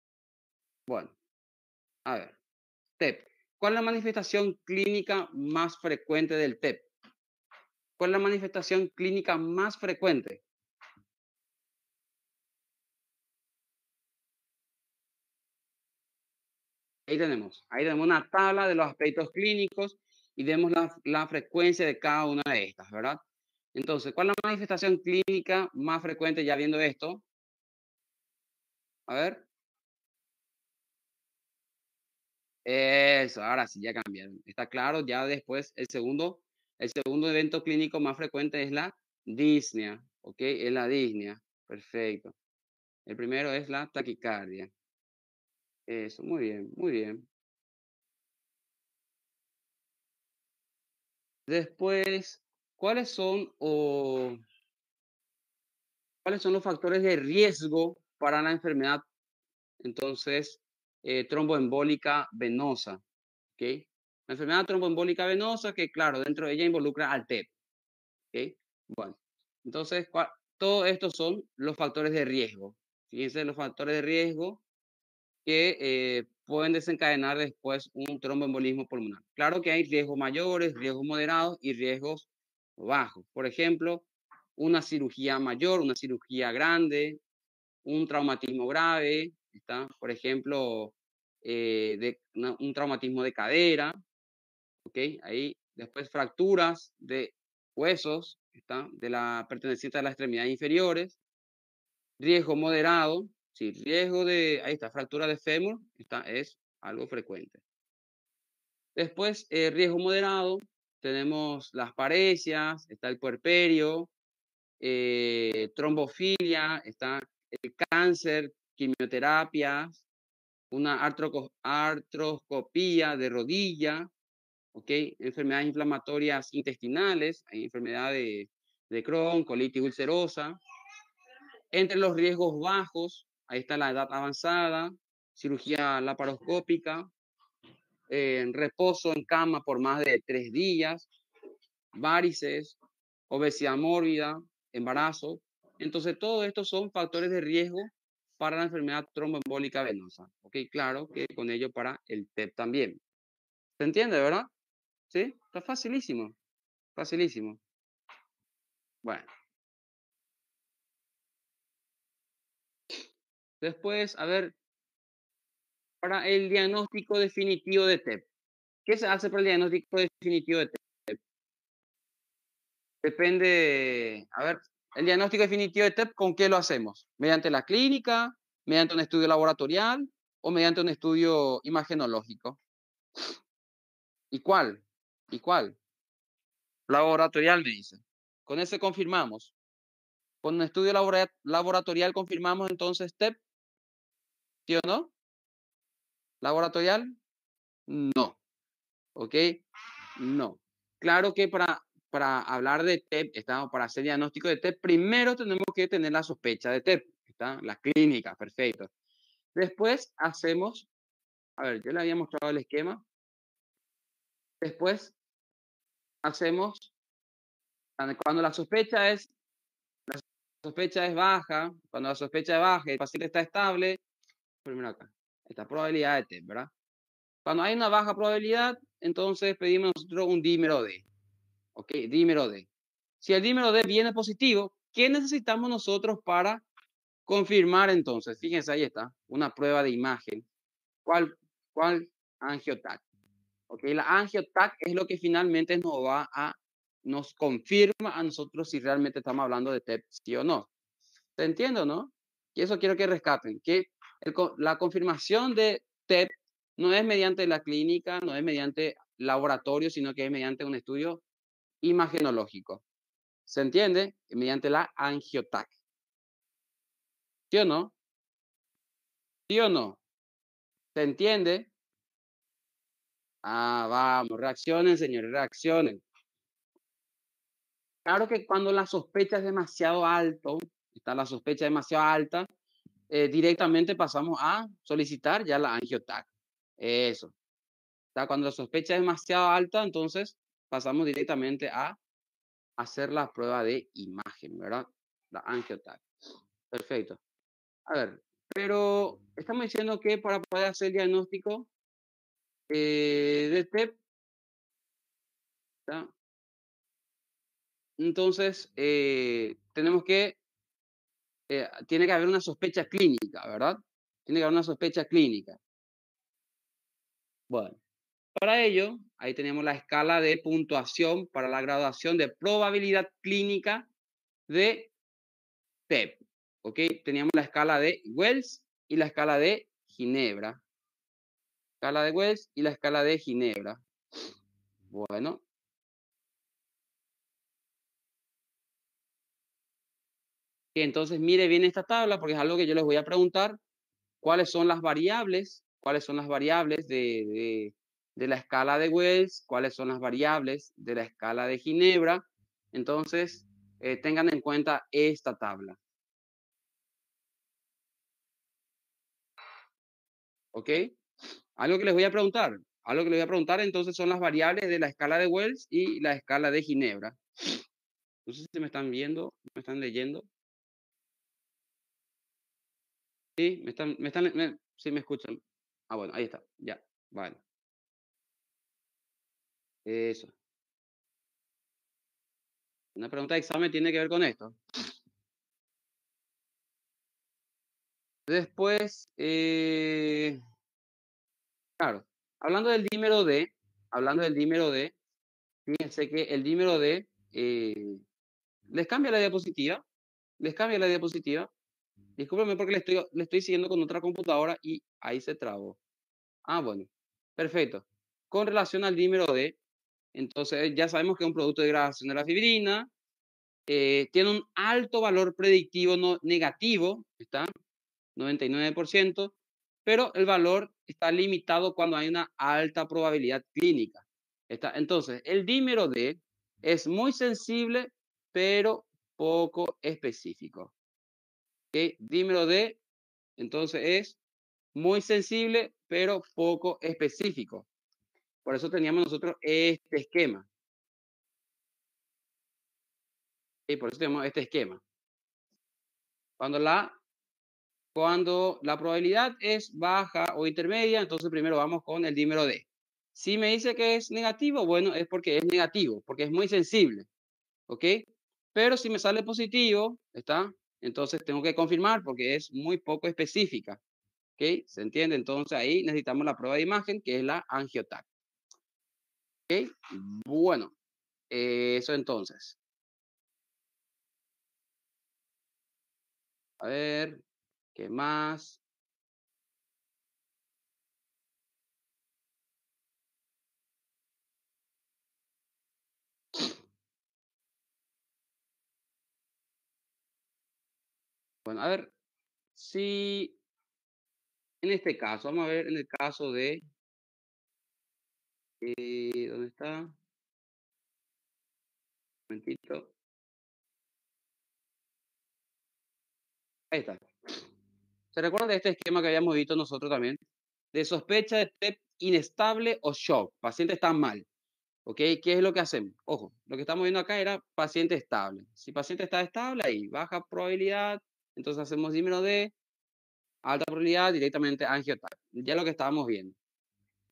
Bueno, a ver, TEP. ¿Cuál es la manifestación clínica más frecuente del TEP? ¿Cuál es la manifestación clínica más frecuente? Ahí tenemos una tabla de los aspectos clínicos y vemos la frecuencia de cada una de estas, ¿verdad? Entonces, ¿cuál es la manifestación clínica más frecuente ya viendo esto? A ver. Eso, ahora sí, ya cambiaron. Está claro, ya después el segundo evento clínico más frecuente es la disnea, ¿ok? Es la disnea, perfecto. El primero es la taquicardia. Eso, muy bien, muy bien. Después, ¿cuáles son cuáles son los factores de riesgo para la enfermedad, entonces, tromboembólica venosa? ¿Ok? La enfermedad tromboembólica venosa, que claro, dentro de ella involucra al TEP. ¿Ok? Bueno, entonces, todos estos son los factores de riesgo. Fíjense los factores de riesgo que pueden desencadenar después un tromboembolismo pulmonar. Claro que hay riesgos mayores, riesgos moderados y riesgos bajos. Por ejemplo, una cirugía mayor, una cirugía grande, un traumatismo grave, ¿está? Por ejemplo, un traumatismo de cadera, ¿ok? Ahí después fracturas de huesos, ¿está? De la perteneciente a las extremidades inferiores, riesgo moderado, sí, riesgo de, ahí está, fractura de fémur, es algo frecuente. Después, riesgo moderado, tenemos las paresias, está el puerperio, trombofilia, está el cáncer, quimioterapias, una artroscopía de rodilla, ¿ok? Enfermedades inflamatorias intestinales, hay enfermedad de Crohn, colitis ulcerosa. Entre los riesgos bajos, ahí está la edad avanzada, cirugía laparoscópica, reposo en cama por más de 3 días, varices, obesidad mórbida, embarazo. Entonces, todos estos son factores de riesgo para la enfermedad tromboembólica venosa. Ok, claro que con ello para el TEP también. ¿Se entiende, verdad? ¿Sí? Está facilísimo, facilísimo. Bueno, después, a ver, para el diagnóstico definitivo de TEP. ¿Qué se hace para el diagnóstico definitivo de TEP? Depende, a ver, el diagnóstico definitivo de TEP, ¿con qué lo hacemos? ¿Mediante la clínica, mediante un estudio laboratorial o mediante un estudio imagenológico? ¿Y cuál? ¿Y cuál? Laboratorial, me dice. Con ese confirmamos. Con un estudio laboratorial confirmamos entonces TEP, ¿sí o no? ¿Laboratorial? No. ¿Ok? No. Claro que para hablar de TEP, para hacer diagnóstico de TEP, primero tenemos que tener la sospecha de TEP, ¿está? La clínica, perfecto. Después hacemos, a ver, yo le había mostrado el esquema. Después hacemos, cuando la sospecha es baja, cuando la sospecha es baja y el paciente está estable, primero acá, esta probabilidad de TEP, ¿verdad? Cuando hay una baja probabilidad, entonces pedimos nosotros un dímero D. ¿Ok? Dímero D. Si el dímero D viene positivo, ¿qué necesitamos nosotros para confirmar entonces? Fíjense, ahí está, una prueba de imagen. ¿Cuál? Angiotac. ¿Ok? La angiotac es lo que finalmente nos confirma a nosotros si realmente estamos hablando de TEP, sí o no. ¿Se entiende, no? Y eso quiero que rescaten, que la confirmación de TEP no es mediante la clínica, no es mediante laboratorio, sino que es mediante un estudio imagenológico. ¿Se entiende? Mediante la angiotac. ¿Sí o no? ¿Sí o no? ¿Se entiende? Ah, vamos, reaccionen, señores, reaccionen. Claro que cuando la sospecha es demasiado alto, está la sospecha demasiado alta, directamente pasamos a solicitar ya la angiotac. Eso. Está, cuando la sospecha es demasiado alta, entonces pasamos directamente a hacer la prueba de imagen, ¿verdad? La angiotac. Perfecto. A ver, pero estamos diciendo que para poder hacer el diagnóstico de TEP, ¿tá? Entonces tenemos que, tiene que haber una sospecha clínica, ¿verdad? Tiene que haber una sospecha clínica. Bueno, para ello, ahí tenemos la escala de puntuación para la graduación de probabilidad clínica de TEP. ¿Ok? Teníamos la escala de Wells y la escala de Ginebra. Escala de Wells y la escala de Ginebra. Bueno. Entonces, mire bien esta tabla porque es algo que yo les voy a preguntar. ¿Cuáles son las variables? ¿Cuáles son las variables de la escala de Wells? ¿Cuáles son las variables de la escala de Ginebra? Entonces, tengan en cuenta esta tabla. ¿Ok? Algo que les voy a preguntar. Algo que les voy a preguntar entonces son las variables de la escala de Wells y la escala de Ginebra. No sé si me están viendo, me están leyendo. Sí, sí me escuchan. Ah, bueno, ahí está. Ya, vale. Eso. Una pregunta de examen tiene que ver con esto. Después, claro, hablando del dímero D, fíjense que el dímero D, les cambia la diapositiva, Discúlpenme porque le estoy siguiendo con otra computadora y ahí se trabó. Ah, bueno, perfecto. Con relación al dímero D, entonces ya sabemos que es un producto de degradación de la fibrina, tiene un alto valor predictivo no negativo, ¿está? 99%, pero el valor está limitado cuando hay una alta probabilidad clínica. ¿Está? Entonces, el dímero D es muy sensible, pero poco específico. ¿Okay? Dímero D, entonces, es muy sensible, pero poco específico. Por eso teníamos nosotros este esquema. Y por eso tenemos este esquema. Cuando la probabilidad es baja o intermedia, entonces primero vamos con el dímero D. Si me dice que es negativo, bueno, es porque es negativo, porque es muy sensible, ¿ok? Pero si me sale positivo, ¿está? Entonces tengo que confirmar porque es muy poco específica, ¿ok? ¿Se entiende? Entonces ahí necesitamos la prueba de imagen, que es la angiotac. ¿Ok? Bueno, eso entonces. A ver, ¿qué más? Bueno, a ver, si en este caso, vamos a ver en el caso de, ¿dónde está? Un momentito. Ahí está. ¿Se recuerdan de este esquema que habíamos visto nosotros también? De sospecha de TEP inestable o shock. Paciente está mal. ¿Ok? ¿Qué es lo que hacemos? Ojo, lo que estamos viendo acá era paciente estable. Si paciente está estable, ahí baja probabilidad, entonces hacemos dímero D, alta probabilidad, directamente angiotac. Ya lo que estábamos viendo.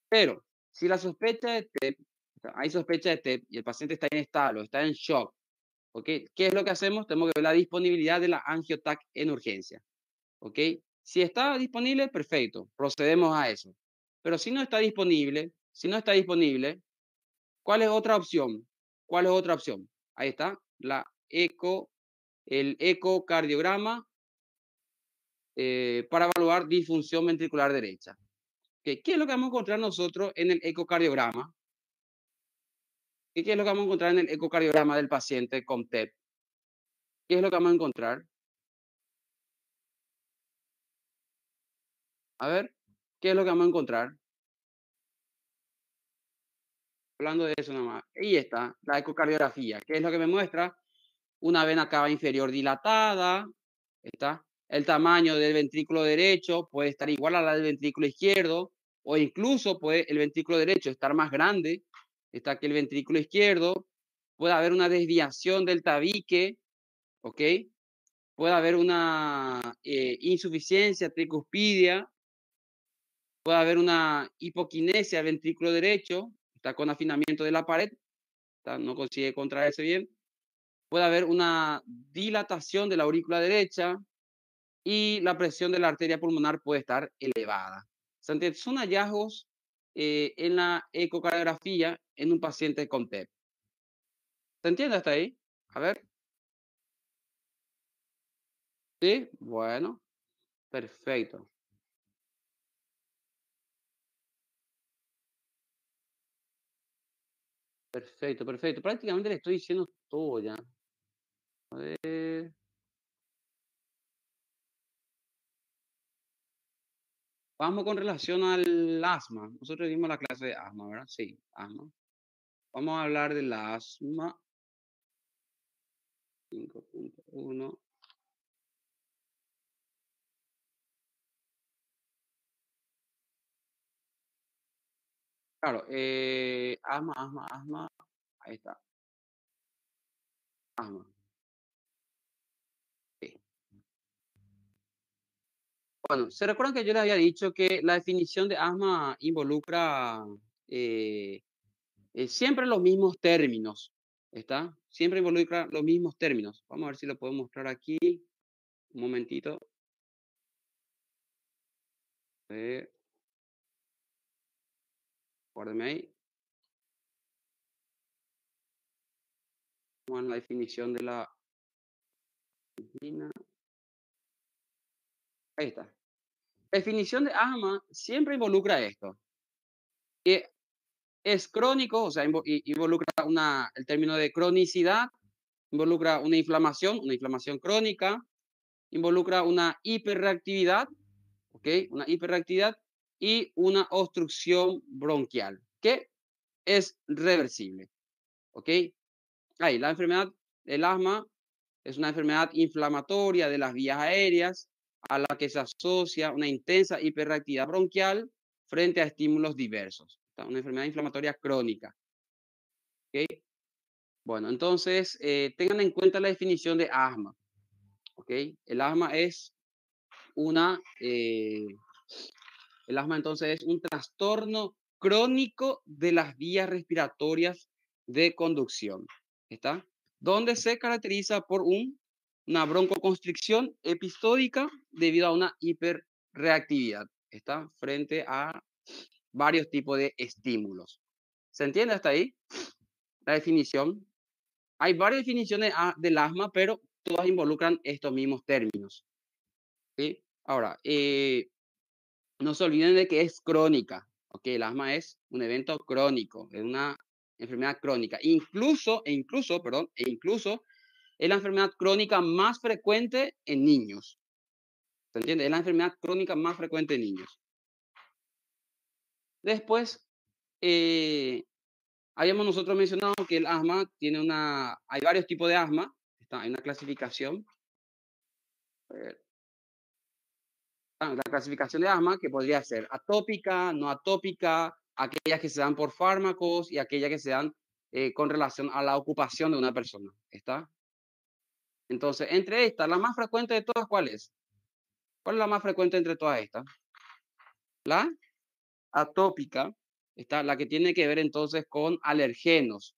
Pero si la sospecha de TEP, o sea, hay sospecha de TEP y el paciente está inestable o está en shock, ¿ok? ¿Qué es lo que hacemos? Tenemos que ver la disponibilidad de la angiotac en urgencia. ¿Ok? Si está disponible, perfecto, procedemos a eso. Pero si no está disponible, ¿cuál es otra opción? ¿Cuál es otra opción? Ahí está, el ecocardiograma para evaluar disfunción ventricular derecha. ¿Qué es lo que vamos a encontrar nosotros en el ecocardiograma? ¿Qué es lo que vamos a encontrar en el ecocardiograma del paciente con TEP? ¿Qué es lo que vamos a encontrar? A ver, ¿qué es lo que vamos a encontrar? Hablando de eso nada más. Ahí está, la ecocardiografía. ¿Qué es lo que me muestra? Una vena cava inferior dilatada, ¿está? El tamaño del ventrículo derecho puede estar igual a la del ventrículo izquierdo, o incluso puede el ventrículo derecho estar más grande, está que el ventrículo izquierdo, puede haber una desviación del tabique, ¿ok? Puede haber una insuficiencia tricuspidia, puede haber una hipoquinesia del ventrículo derecho, está con afinamiento de la pared, ¿está? No consigue contraerse bien. Puede haber una dilatación de la aurícula derecha y la presión de la arteria pulmonar puede estar elevada. Son hallazgos en la ecocardiografía en un paciente con TEP. ¿Se entiende hasta ahí? A ver. Sí, bueno, perfecto. Perfecto, perfecto. Prácticamente le estoy diciendo todo ya. A ver. Vamos con relación al asma. Nosotros vimos la clase de asma, ¿verdad? Sí, asma. Vamos a hablar del asma. 5.1. Claro, asma, asma, asma. Ahí está. Asma. Sí. Bueno, ¿se recuerdan que yo les había dicho que la definición de asma involucra eh, siempre los mismos términos? ¿Está? Siempre involucra los mismos términos. Vamos a ver si lo puedo mostrar aquí. Un momentito. Guárdeme ahí. Vamos a la definición de la angina. Ahí está. Definición de asma siempre involucra esto. Que es crónico, o sea, involucra el término de cronicidad, involucra una inflamación crónica, involucra una hiperreactividad, ¿ok? Una hiperreactividad y una obstrucción bronquial, que es reversible, ¿ok? Ahí, la enfermedad del asma es una enfermedad inflamatoria de las vías aéreas a la que se asocia una intensa hiperreactividad bronquial frente a estímulos diversos. Una enfermedad inflamatoria crónica, ¿ok? Bueno, entonces, tengan en cuenta la definición de asma, ¿ok? El asma es una el asma entonces es un trastorno crónico de las vías respiratorias de conducción. ¿Está? Donde se caracteriza por una broncoconstricción episódica debido a una hiperreactividad. ¿Está? Frente a varios tipos de estímulos. ¿Se entiende hasta ahí? La definición. Hay varias definiciones del asma, pero todas involucran estos mismos términos. ¿Sí? Ahora, no se olviden de que es crónica, ¿ok? El asma es un evento crónico, es una enfermedad crónica. Incluso es la enfermedad crónica más frecuente en niños. ¿Se entiende? Es la enfermedad crónica más frecuente en niños. Después, Habíamos nosotros mencionado que el asma tiene hay varios tipos de asma, hay una clasificación. La clasificación de asma que podría ser atópica, no atópica, aquellas que se dan por fármacos y aquellas que se dan con relación a la ocupación de una persona. ¿Está? Entonces, entre estas, la más frecuente de todas, ¿cuál es? ¿Cuál es la más frecuente entre todas estas? La atópica, está la que tiene que ver entonces con alergenos.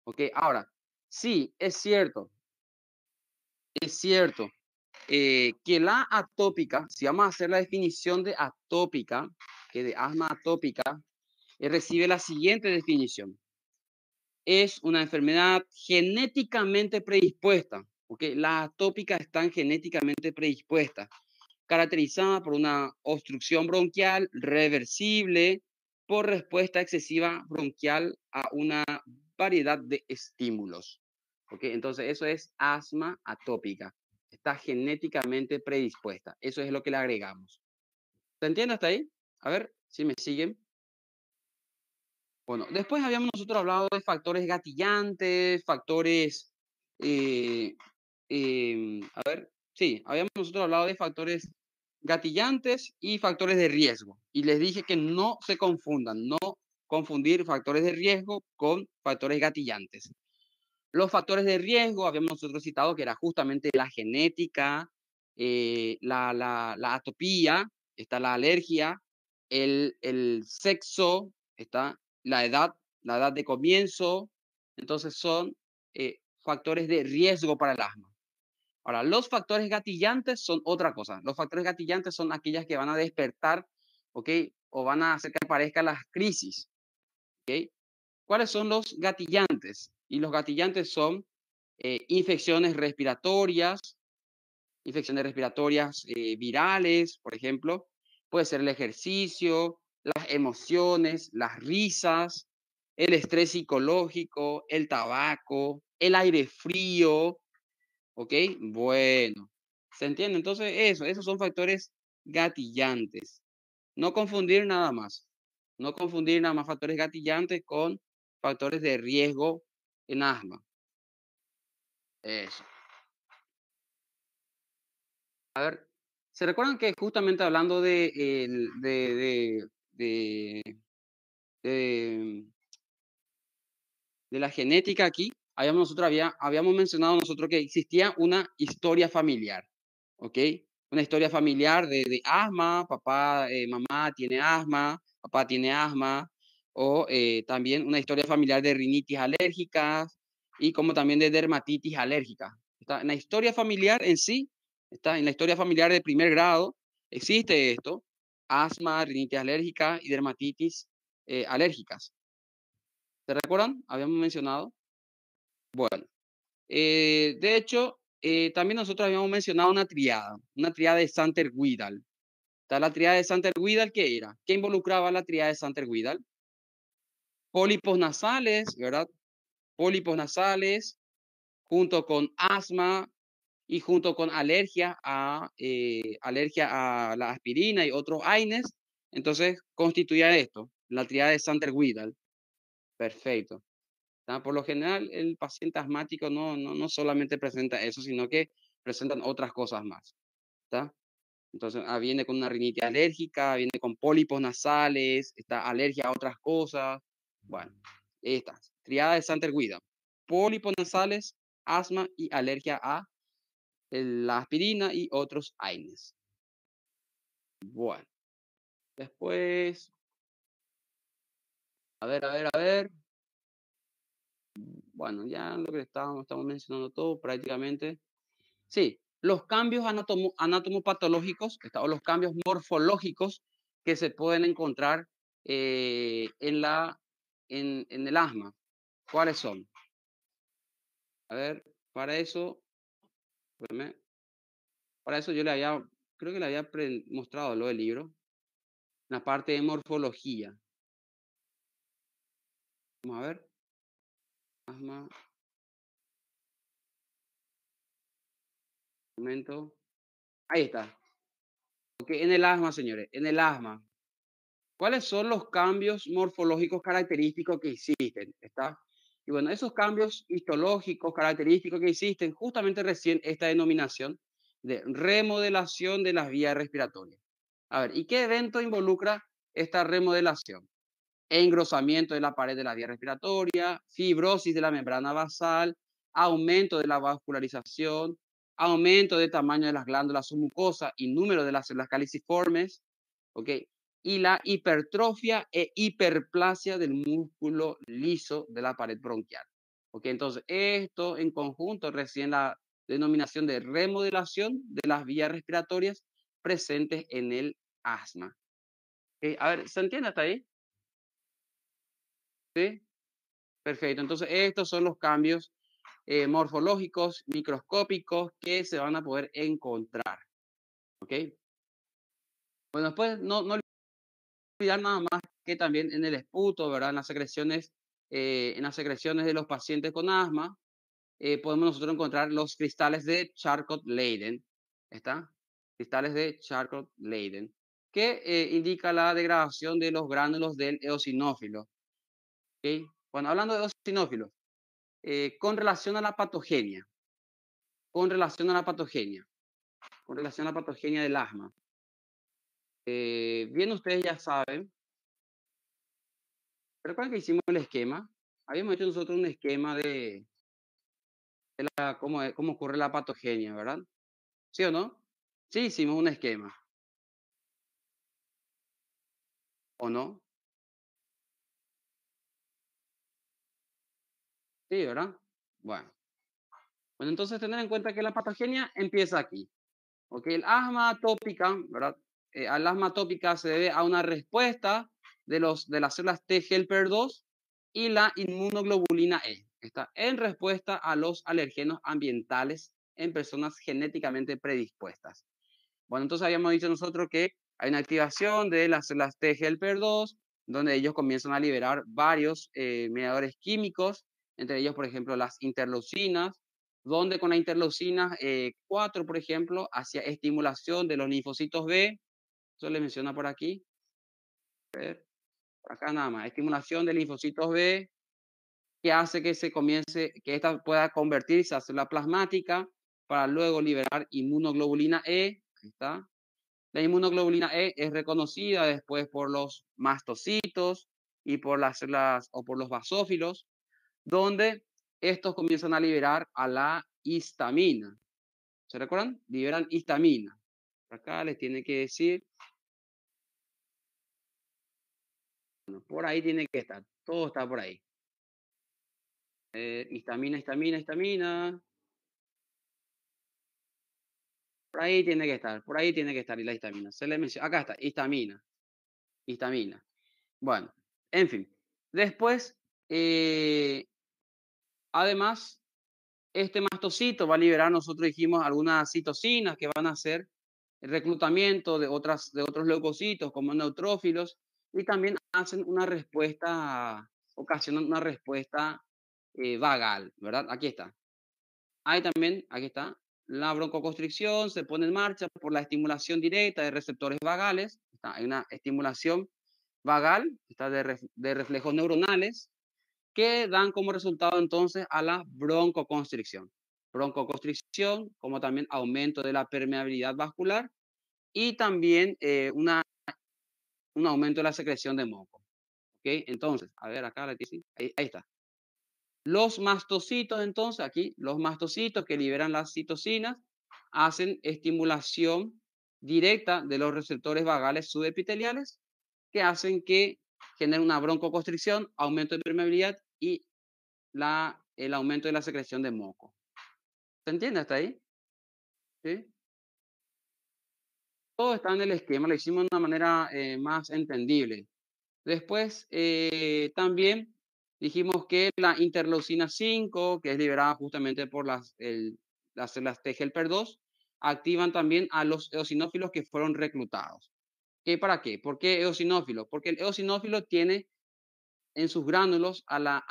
¿Ok? Ahora, sí, es cierto que la atópica, si vamos a hacer la definición de atópica, que de asma atópica, recibe la siguiente definición. Es una enfermedad genéticamente predispuesta, ¿ok? Las atópicas están genéticamente predispuestas, caracterizada por una obstrucción bronquial reversible por respuesta excesiva bronquial a una variedad de estímulos. ¿Ok? Entonces, eso es asma atópica. Está genéticamente predispuesta. Eso es lo que le agregamos. ¿Se entiende hasta ahí? A ver si me siguen. Bueno, después habíamos nosotros hablado de factores gatillantes, factores, a ver, sí, habíamos nosotros hablado de factores gatillantes y factores de riesgo. Y les dije que no se confundan, no confundir factores de riesgo con factores gatillantes. Los factores de riesgo, habíamos nosotros citado que era justamente la genética, la atopía, está la alergia, el sexo, está la edad de comienzo. Entonces son factores de riesgo para el asma. Ahora, los factores gatillantes son otra cosa. Los factores gatillantes son aquellas que van a despertar, ¿ok? O van a hacer que aparezcan las crisis, ¿ok? ¿Cuáles son los gatillantes? Y los gatillantes son infecciones respiratorias virales, por ejemplo. Puede ser el ejercicio, las emociones, las risas, el estrés psicológico, el tabaco, el aire frío, ¿ok? Bueno, ¿se entiende? Entonces, esos son factores gatillantes. No confundir nada más. No confundir nada más factores gatillantes con factores de riesgo en asma. Eso. A ver, ¿se recuerdan que justamente hablando de, de, de la genética aquí, habíamos mencionado nosotros que existía una historia familiar, ¿ok? Una historia familiar de asma, mamá tiene asma, papá tiene asma, o también una historia familiar de rinitis alérgicas y como también de dermatitis alérgica. Está en la historia familiar en sí, está en la historia familiar de primer grado, existe esto, asma, rinitis alérgica y dermatitis alérgicas. ¿Se recuerdan? Habíamos mencionado. Bueno, de hecho, también nosotros habíamos mencionado una triada de Santer-Widal. Está la triada de Santer-Widal, ¿qué era? ¿Qué involucraba la triada de Santer-Widal? Pólipos nasales, ¿verdad? Pólipos nasales, junto con asma y junto con alergia a la aspirina y otros AINES. Entonces, constituía esto, la triada de Santer-Widal. Perfecto. Por lo general, el paciente asmático no solamente presenta eso, sino que presentan otras cosas más. ¿Está? Entonces, viene con una rinitis alérgica, viene con pólipos nasales, está alergia a otras cosas. Bueno, estas, triada de Santer-Guida. Pólipos nasales, asma y alergia a la aspirina y otros AINES. Bueno, después, a ver. Bueno, ya lo que estamos mencionando todo prácticamente. Sí, los cambios anatomopatológicos o los cambios morfológicos que se pueden encontrar en el asma. ¿Cuáles son? A ver, para eso, espérame, para eso yo creo que le había mostrado lo del libro, la parte de morfología. Vamos a ver, asma, momento. Ahí está. Okay, en el asma, señores, en el asma. ¿Cuáles son los cambios morfológicos característicos que existen? ¿Está? Y bueno, esos cambios histológicos característicos que existen, justamente recién esta denominación de remodelación de las vías respiratorias. A ver, ¿y qué evento involucra esta remodelación? Engrosamiento de la pared de la vía respiratoria, fibrosis de la membrana basal, aumento de la vascularización, aumento de tamaño de las glándulas submucosas y número de las células caliciformes, ¿ok? Y la hipertrofia e hiperplasia del músculo liso de la pared bronquial. ¿Ok? Entonces, esto en conjunto recibe la denominación de remodelación de las vías respiratorias presentes en el asma. ¿Ok? A ver, ¿se entiende hasta ahí? ¿Sí? Perfecto. Entonces, estos son los cambios morfológicos, microscópicos que se van a poder encontrar. ¿Ok? Bueno, después no olvidar nada más que también en el esputo, ¿verdad? En las secreciones de los pacientes con asma, podemos nosotros encontrar los cristales de Charcot-Leyden, ¿está? Cristales de Charcot-Leyden, que indica la degradación de los gránulos del eosinófilo, ¿ok? Bueno, hablando de eosinófilos, con relación a la patogenia, con relación a la patogenia, con relación a la patogenia del asma, bien ustedes ya saben. ¿Recuerdan que hicimos el esquema? Habíamos hecho nosotros un esquema de cómo ocurre la patogenia, ¿verdad? ¿Sí o no? Sí, hicimos un esquema, ¿o no? Sí, ¿verdad? Bueno, bueno, entonces tener en cuenta que la patogenia empieza aquí. ¿Ok? El asma atópica, ¿verdad? Al asma atópica se debe a una respuesta de las células T helper 2 y la inmunoglobulina E. Está en respuesta a los alergenos ambientales en personas genéticamente predispuestas. Bueno, entonces habíamos dicho nosotros que hay una activación de las células T helper 2, donde ellos comienzan a liberar varios mediadores químicos, entre ellos, por ejemplo, las interleucinas, donde con la interleucina 4, por ejemplo, hacia estimulación de los linfocitos B, eso le menciona por aquí, por acá nada más, estimulación de linfocitos B, que hace que que esta pueda convertirse a célula plasmática para luego liberar inmunoglobulina E, ahí está. La inmunoglobulina E es reconocida después por los mastocitos y por las células o por los basófilos, donde estos comienzan a liberar a la histamina. ¿Se recuerdan? Liberan histamina. Acá les tiene que decir, bueno, por ahí tiene que estar, todo está por ahí. Histamina, histamina, histamina. Por ahí tiene que estar, por ahí tiene que estar y la histamina. Se le menciona, acá está, histamina, histamina. Bueno, en fin. Después, además, este mastocito va a liberar, nosotros dijimos, algunas citocinas que van a hacer el reclutamiento de otros leucocitos como neutrófilos y también hacen una respuesta, ocasionan una respuesta vagal, ¿verdad? Aquí está. Hay también, aquí está, la broncoconstricción se pone en marcha por la estimulación directa de receptores vagales. Hay una estimulación vagal, está de reflejos neuronales que dan como resultado entonces a la broncoconstricción. Broncoconstricción, como también aumento de la permeabilidad vascular y también un aumento de la secreción de moco. ¿Ok? Entonces, a ver acá, ahí está. Los mastocitos, entonces, aquí, los mastocitos que liberan las citocinas hacen estimulación directa de los receptores vagales subepiteliales que hacen que generen una broncoconstricción, aumento de permeabilidad y el aumento de la secreción de moco. ¿Se entiende hasta ahí? ¿Sí? Todo está en el esquema, lo hicimos de una manera más entendible. Después, también dijimos que la interleucina 5, que es liberada justamente por las células T helper 2, activan también a los eosinófilos que fueron reclutados. ¿Qué para qué? ¿Por qué eosinófilo? Porque el eosinófilo tiene en sus gránulos a la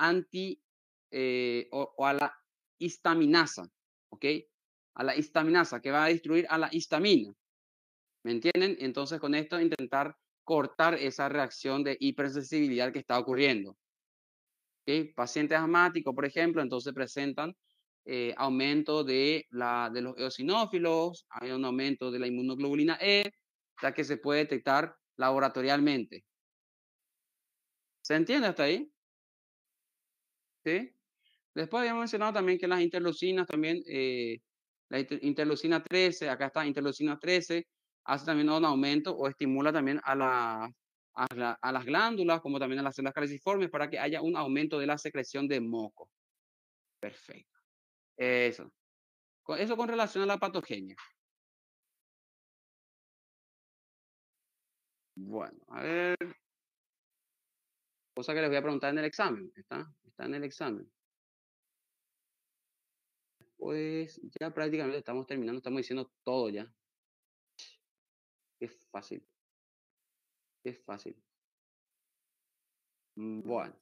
o a la histaminasa, ¿ok? A la histaminasa que va a destruir a la histamina, ¿me entienden? Entonces con esto intentar cortar esa reacción de hipersensibilidad que está ocurriendo. ¿Okay? Pacientes asmáticos, por ejemplo, entonces presentan aumento de los eosinófilos, hay un aumento de la inmunoglobulina E, ya que se puede detectar laboratorialmente. ¿Se entiende hasta ahí? ¿Sí? Después habíamos mencionado también que las interleucinas también, la interleucina 13, acá está interleucina 13, hace también un aumento o estimula también a las glándulas, como también a las células caliciformes, para que haya un aumento de la secreción de moco. Perfecto. Eso. Eso con relación a la patogenia. Bueno, a ver. Cosa que les voy a preguntar en el examen. Está en el examen. Pues ya prácticamente estamos terminando, estamos diciendo todo ya. Qué fácil. Qué fácil. Bueno.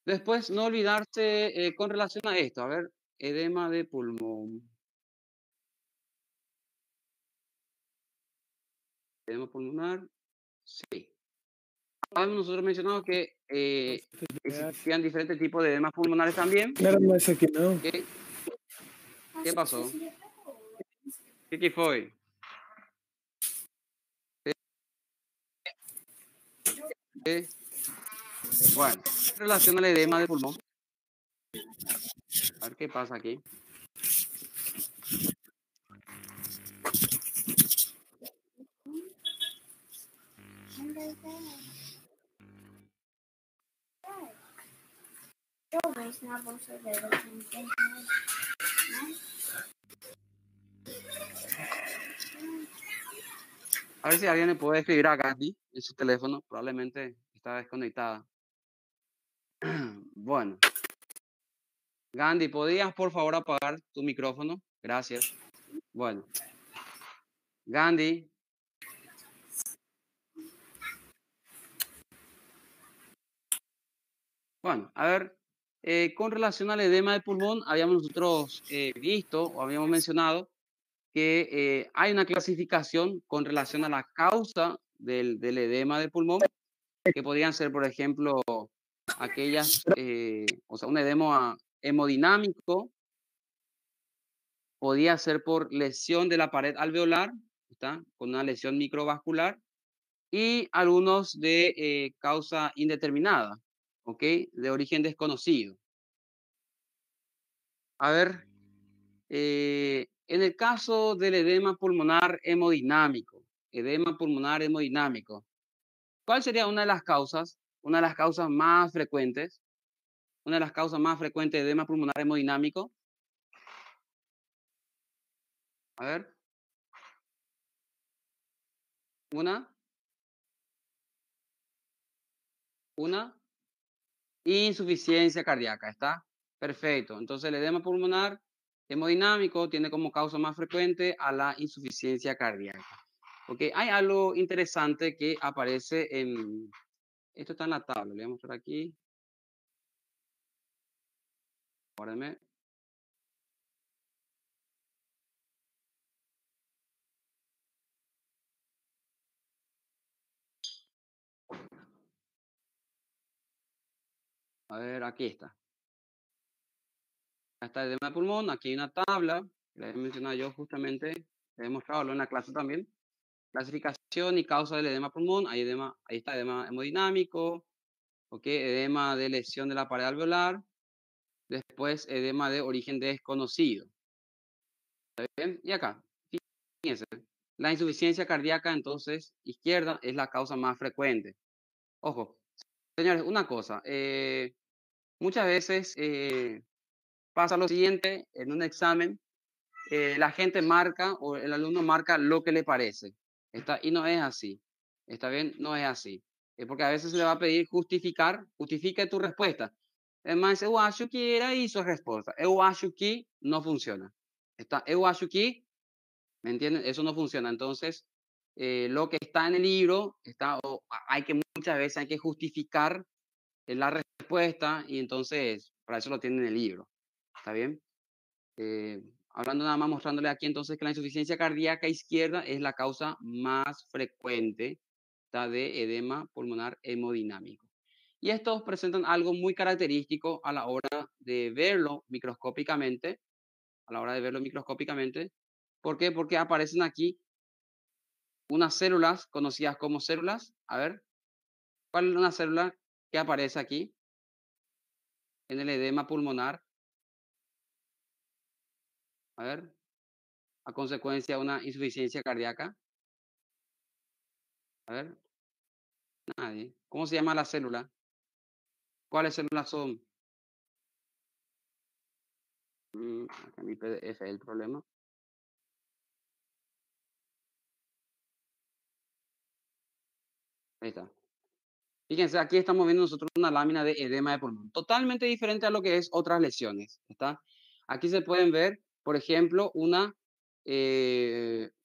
Después, no olvidarse con relación a esto. A ver, edema de pulmón. Edema pulmonar. Sí. Habíamos nosotros mencionado que existían diferentes tipos de edemas pulmonares también. Claro, mas aqui não. ¿Qué pasó? ¿Qué fue? Bueno, en relación al edema de pulmón. A ver qué pasa aquí. A ver si alguien le puede escribir a Gandhi en su teléfono. Probablemente está desconectada. Bueno. Gandhi, ¿podrías por favor apagar tu micrófono? Gracias. Bueno. Gandhi. Bueno, a ver, con relación al edema de pulmón, habíamos nosotros visto o habíamos mencionado que hay una clasificación con relación a la causa del edema de pulmón, que podrían ser, por ejemplo, aquellas, o sea, un edema hemodinámico, podía ser por lesión de la pared alveolar, ¿está? Con una lesión microvascular, y algunos de causa indeterminada, ¿ok? De origen desconocido. A ver, en el caso del edema pulmonar hemodinámico, ¿cuál sería una de las causas más frecuentes? Una de las causas más frecuentes de edema pulmonar hemodinámico. A ver. Una insuficiencia cardíaca, ¿está? Perfecto. Entonces el edema pulmonar hemodinámico tiene como causa más frecuente a la insuficiencia cardíaca. Ok, hay algo interesante que aparece en... Esto está en la tabla, le voy a mostrar aquí. Guárdenme. A ver, aquí está. Acá está el edema de pulmón, aquí hay una tabla, la he mencionado yo justamente, he mostrado en la clase también. Clasificación y causa del edema pulmón, ahí está edema hemodinámico, ok, edema de lesión de la pared alveolar, después edema de origen desconocido. ¿Está bien? Y acá, fíjense, la insuficiencia cardíaca entonces izquierda es la causa más frecuente. Ojo, señores, una cosa, muchas veces pasa lo siguiente en un examen, la gente marca o el alumno marca lo que le parece. Y no es así. ¿Está bien? No es así. Porque a veces se le va a pedir justifique tu respuesta. Mas eu acho que era isso a respuesta. Eu acho que no funciona. Eu acho que, ¿me entienden? Eso no funciona. Entonces, lo que está en el libro, muchas veces hay que justificar la respuesta y entonces, para eso lo tiene en el libro. ¿Está bien? Hablando nada más, mostrándole aquí entonces que la insuficiencia cardíaca izquierda es la causa más frecuente está de edema pulmonar hemodinámico. Y estos presentan algo muy característico a la hora de verlo microscópicamente. ¿Por qué? Porque aparecen aquí unas células conocidas como células. A ver, ¿cuál es una célula que aparece aquí en el edema pulmonar? A ver, a consecuencia de una insuficiencia cardíaca. A ver, nadie. ¿Cómo se llama la célula? ¿Cuáles células son? Acá mi PDF es el problema. Ahí está. Fíjense, aquí estamos viendo nosotros una lámina de edema de pulmón, totalmente diferente a lo que es otras lesiones, ¿está? Aquí se pueden ver, por ejemplo, una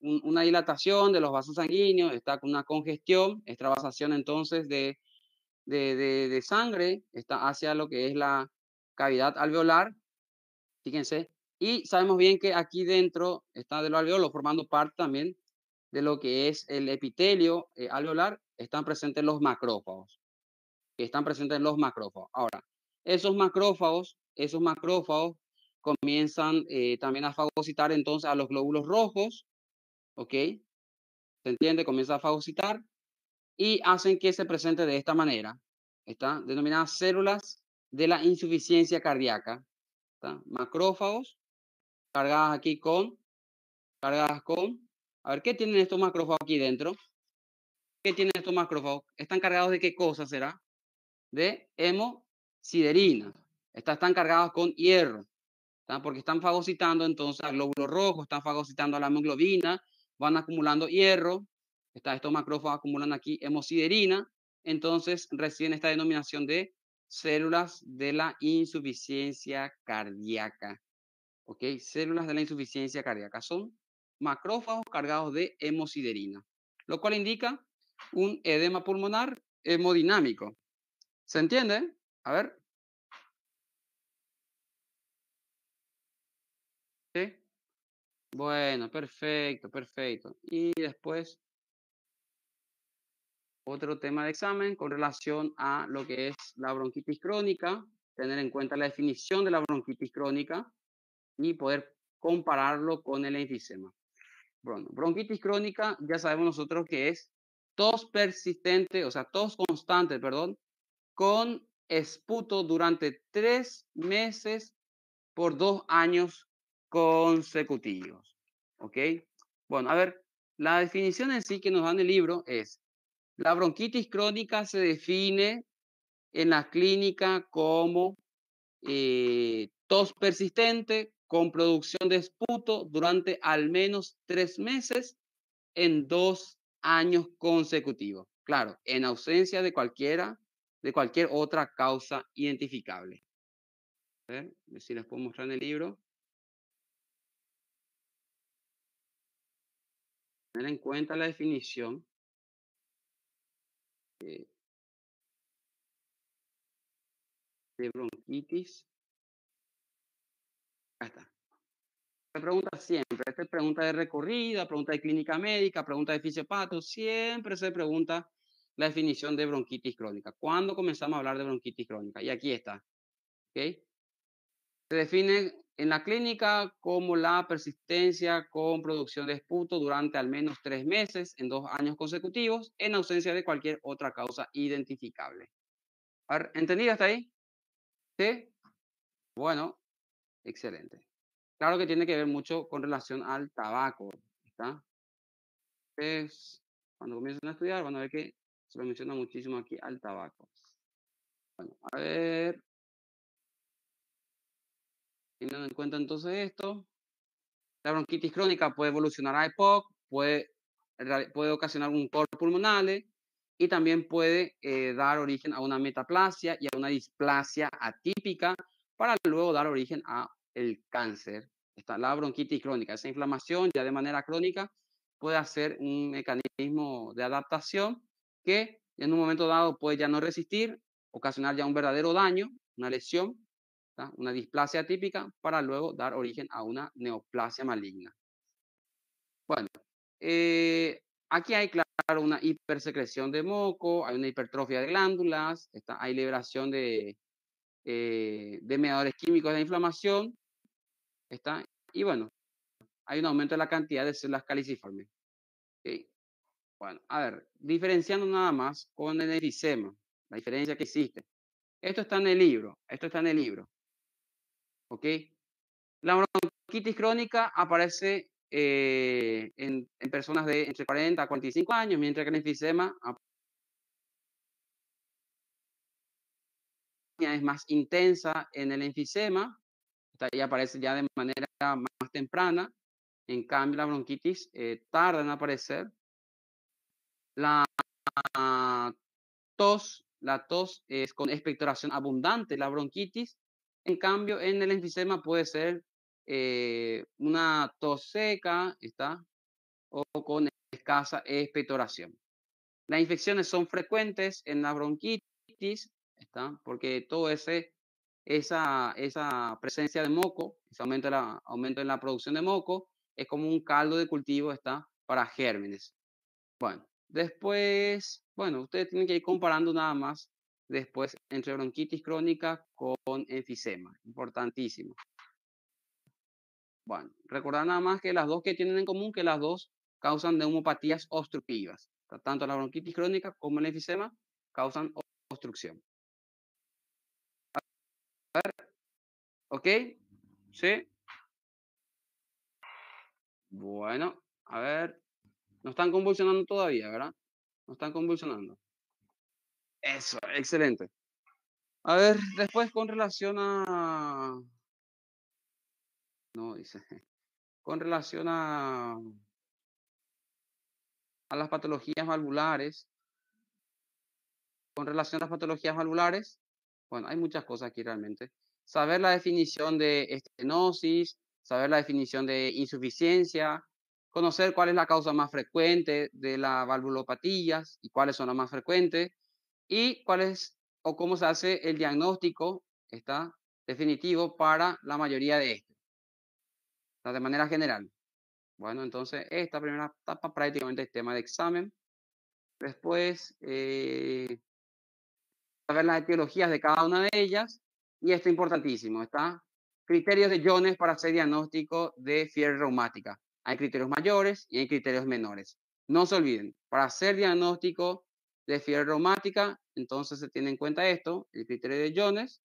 dilatación de los vasos sanguíneos, está con una congestión, extravasación entonces de sangre, está hacia lo que es la cavidad alveolar, fíjense, y sabemos bien que aquí dentro está de los alveolos, formando parte también de lo que es el epitelio alveolar, están presentes los macrófagos. Ahora, esos macrófagos comienzan también a fagocitar entonces a los glóbulos rojos, ¿ok? ¿Se entiende? Comienza a fagocitar y hacen que se presente de esta manera. Están denominadas células de la insuficiencia cardíaca. ¿Está? Macrófagos cargadas aquí a ver, ¿qué tienen estos macrófagos aquí dentro? ¿Qué tienen estos macrófagos? ¿Están cargados de qué cosa será? De hemosiderina. Están cargados con hierro, ¿tá? Porque están fagocitando entonces al glóbulo rojo, están fagocitando a la hemoglobina, van acumulando hierro, estos macrófagos acumulan aquí hemosiderina, entonces reciben esta denominación de células de la insuficiencia cardíaca. ¿Ok? Células de la insuficiencia cardíaca son macrófagos cargados de hemosiderina, lo cual indica un edema pulmonar hemodinámico. ¿Se entiende? A ver. ¿Sí? Bueno, perfecto, perfecto. Y después, otro tema de examen con relación a lo que es la bronquitis crónica, tener en cuenta la definición de la bronquitis crónica y poder compararlo con el enfisema. Bueno, bronquitis crónica, ya sabemos nosotros que es tos persistente, o sea, tos constante, perdón, con esputo durante 3 meses por 2 años consecutivos. ¿Ok? Bueno, a ver, la definición en sí que nos dan el libro es, la bronquitis crónica se define en la clínica como tos persistente con producción de esputo durante al menos 3 meses en 2 años consecutivos. Claro, en ausencia de cualquier otra causa identificable. A ver si les puedo mostrar en el libro. Tener en cuenta la definición de bronquitis. Acá está. Se pregunta siempre, esta es pregunta de recorrida, pregunta de clínica médica, pregunta de fisiopato, siempre se pregunta la definición de bronquitis crónica. ¿Cuándo comenzamos a hablar de bronquitis crónica? Y aquí está. ¿Okay? Se define en la clínica como la persistencia con producción de esputo durante al menos 3 meses en 2 años consecutivos en ausencia de cualquier otra causa identificable. A ver, ¿entendido hasta ahí? ¿Sí? Bueno, excelente. Claro que tiene que ver mucho con relación al tabaco, ¿está? Entonces, cuando comiencen a estudiar van a ver que se lo menciona muchísimo aquí al tabaco. Bueno, a ver, teniendo en cuenta entonces esto, la bronquitis crónica puede evolucionar a EPOC, puede ocasionar un cor pulmonar y también puede dar origen a una metaplasia y a una displasia atípica para luego dar origen a el cáncer. Está la bronquitis crónica, esa inflamación ya de manera crónica puede hacer un mecanismo de adaptación que en un momento dado puede ya no resistir, ocasionar ya un verdadero daño, una lesión, ¿tá? Una displasia atípica para luego dar origen a una neoplasia maligna. Bueno, aquí hay una hipersecreción de moco, hay una hipertrofia de glándulas, hay liberación de mediadores químicos de inflamación, y bueno, hay un aumento de la cantidad de células caliciformes. ¿Okay? Bueno, a ver, diferenciando nada más con el enfisema, la diferencia que existe. Esto está en el libro, ¿ok? La bronquitis crónica aparece en personas de entre 40 a 45 años, mientras que el enfisema es más intensa en el enfisema, y aparece ya de manera más temprana. En cambio, la bronquitis tarda en aparecer. La tos es con expectoración abundante. La bronquitis, en cambio, en el enfisema puede ser una tos seca, o con escasa expectoración. Las infecciones son frecuentes en la bronquitis, porque todo esa presencia de moco, ese aumento en la producción de moco, es como un caldo de cultivo, para gérmenes. Bueno, después, ustedes tienen que ir comparando nada más después entre bronquitis crónica con enfisema, importantísimo. Bueno, recordar nada más que las dos que tienen en común, que las dos causan neumopatías obstructivas. Tanto la bronquitis crónica como el enfisema causan obstrucción. ¿Ok? ¿Sí? Bueno, a ver. No están convulsionando todavía, ¿verdad? No están convulsionando. Eso, excelente. A ver, después con relación a... No, dice. Con relación a las patologías valvulares. Con relación a las patologías valvulares, bueno, hay muchas cosas aquí realmente. Saber la definición de estenosis, saber la definición de insuficiencia, conocer cuál es la causa más frecuente de las valvulopatías y cuáles son las más frecuentes, y cuál es o cómo se hace el diagnóstico definitivo para la mayoría de estos, de manera general. Bueno, entonces esta primera etapa prácticamente es tema de examen. Después, saber las etiologías de cada una de ellas, y esto es importantísimo, criterios de Jones para hacer diagnóstico de fiebre reumática. Hay criterios mayores y hay criterios menores. No se olviden, para hacer diagnóstico de fiebre reumática, entonces se tiene en cuenta esto, el criterio de Jones,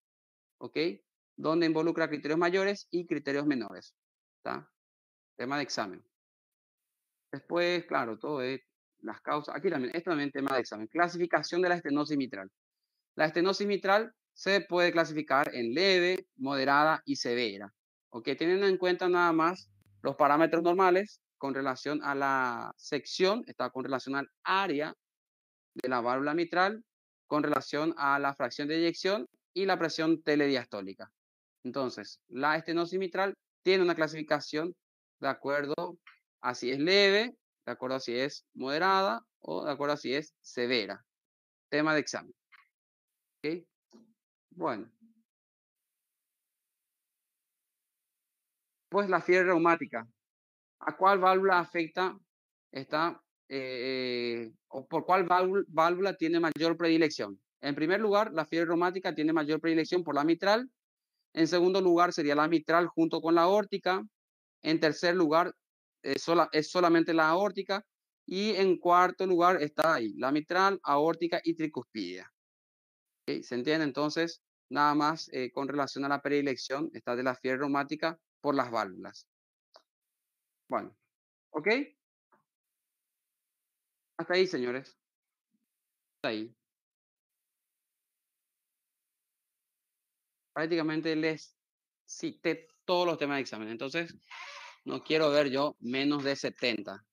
¿ok? Donde involucra criterios mayores y criterios menores, tema de examen. Después, claro, todo es las causas. Aquí también, esto también es tema de examen. Clasificación de la estenosis mitral. La estenosis mitral se puede clasificar en leve, moderada y severa. ¿Ok? Teniendo en cuenta nada más los parámetros normales con relación a la sección, con relación al área de la válvula mitral, con relación a la fracción de eyección y la presión telediastólica. Entonces, la estenosis mitral tiene una clasificación de acuerdo a si es leve, de acuerdo a si es moderada o de acuerdo a si es severa. Tema de examen. ¿Ok? Bueno. Pues la fiebre reumática. ¿A cuál válvula afecta o por cuál válvula tiene mayor predilección? En primer lugar, la fiebre reumática tiene mayor predilección por la mitral. En segundo lugar, sería la mitral junto con la aórtica. En tercer lugar, es solamente la aórtica. Y en cuarto lugar está ahí, la mitral, aórtica y tricuspidia. ¿Okay? ¿Se entiende? Entonces, nada más con relación a la predilección está de la fiebre reumática por las válvulas. Bueno, ¿ok? Hasta ahí, señores. Hasta ahí. Prácticamente les cité todos los temas de examen. Entonces, no quiero ver yo menos de 70.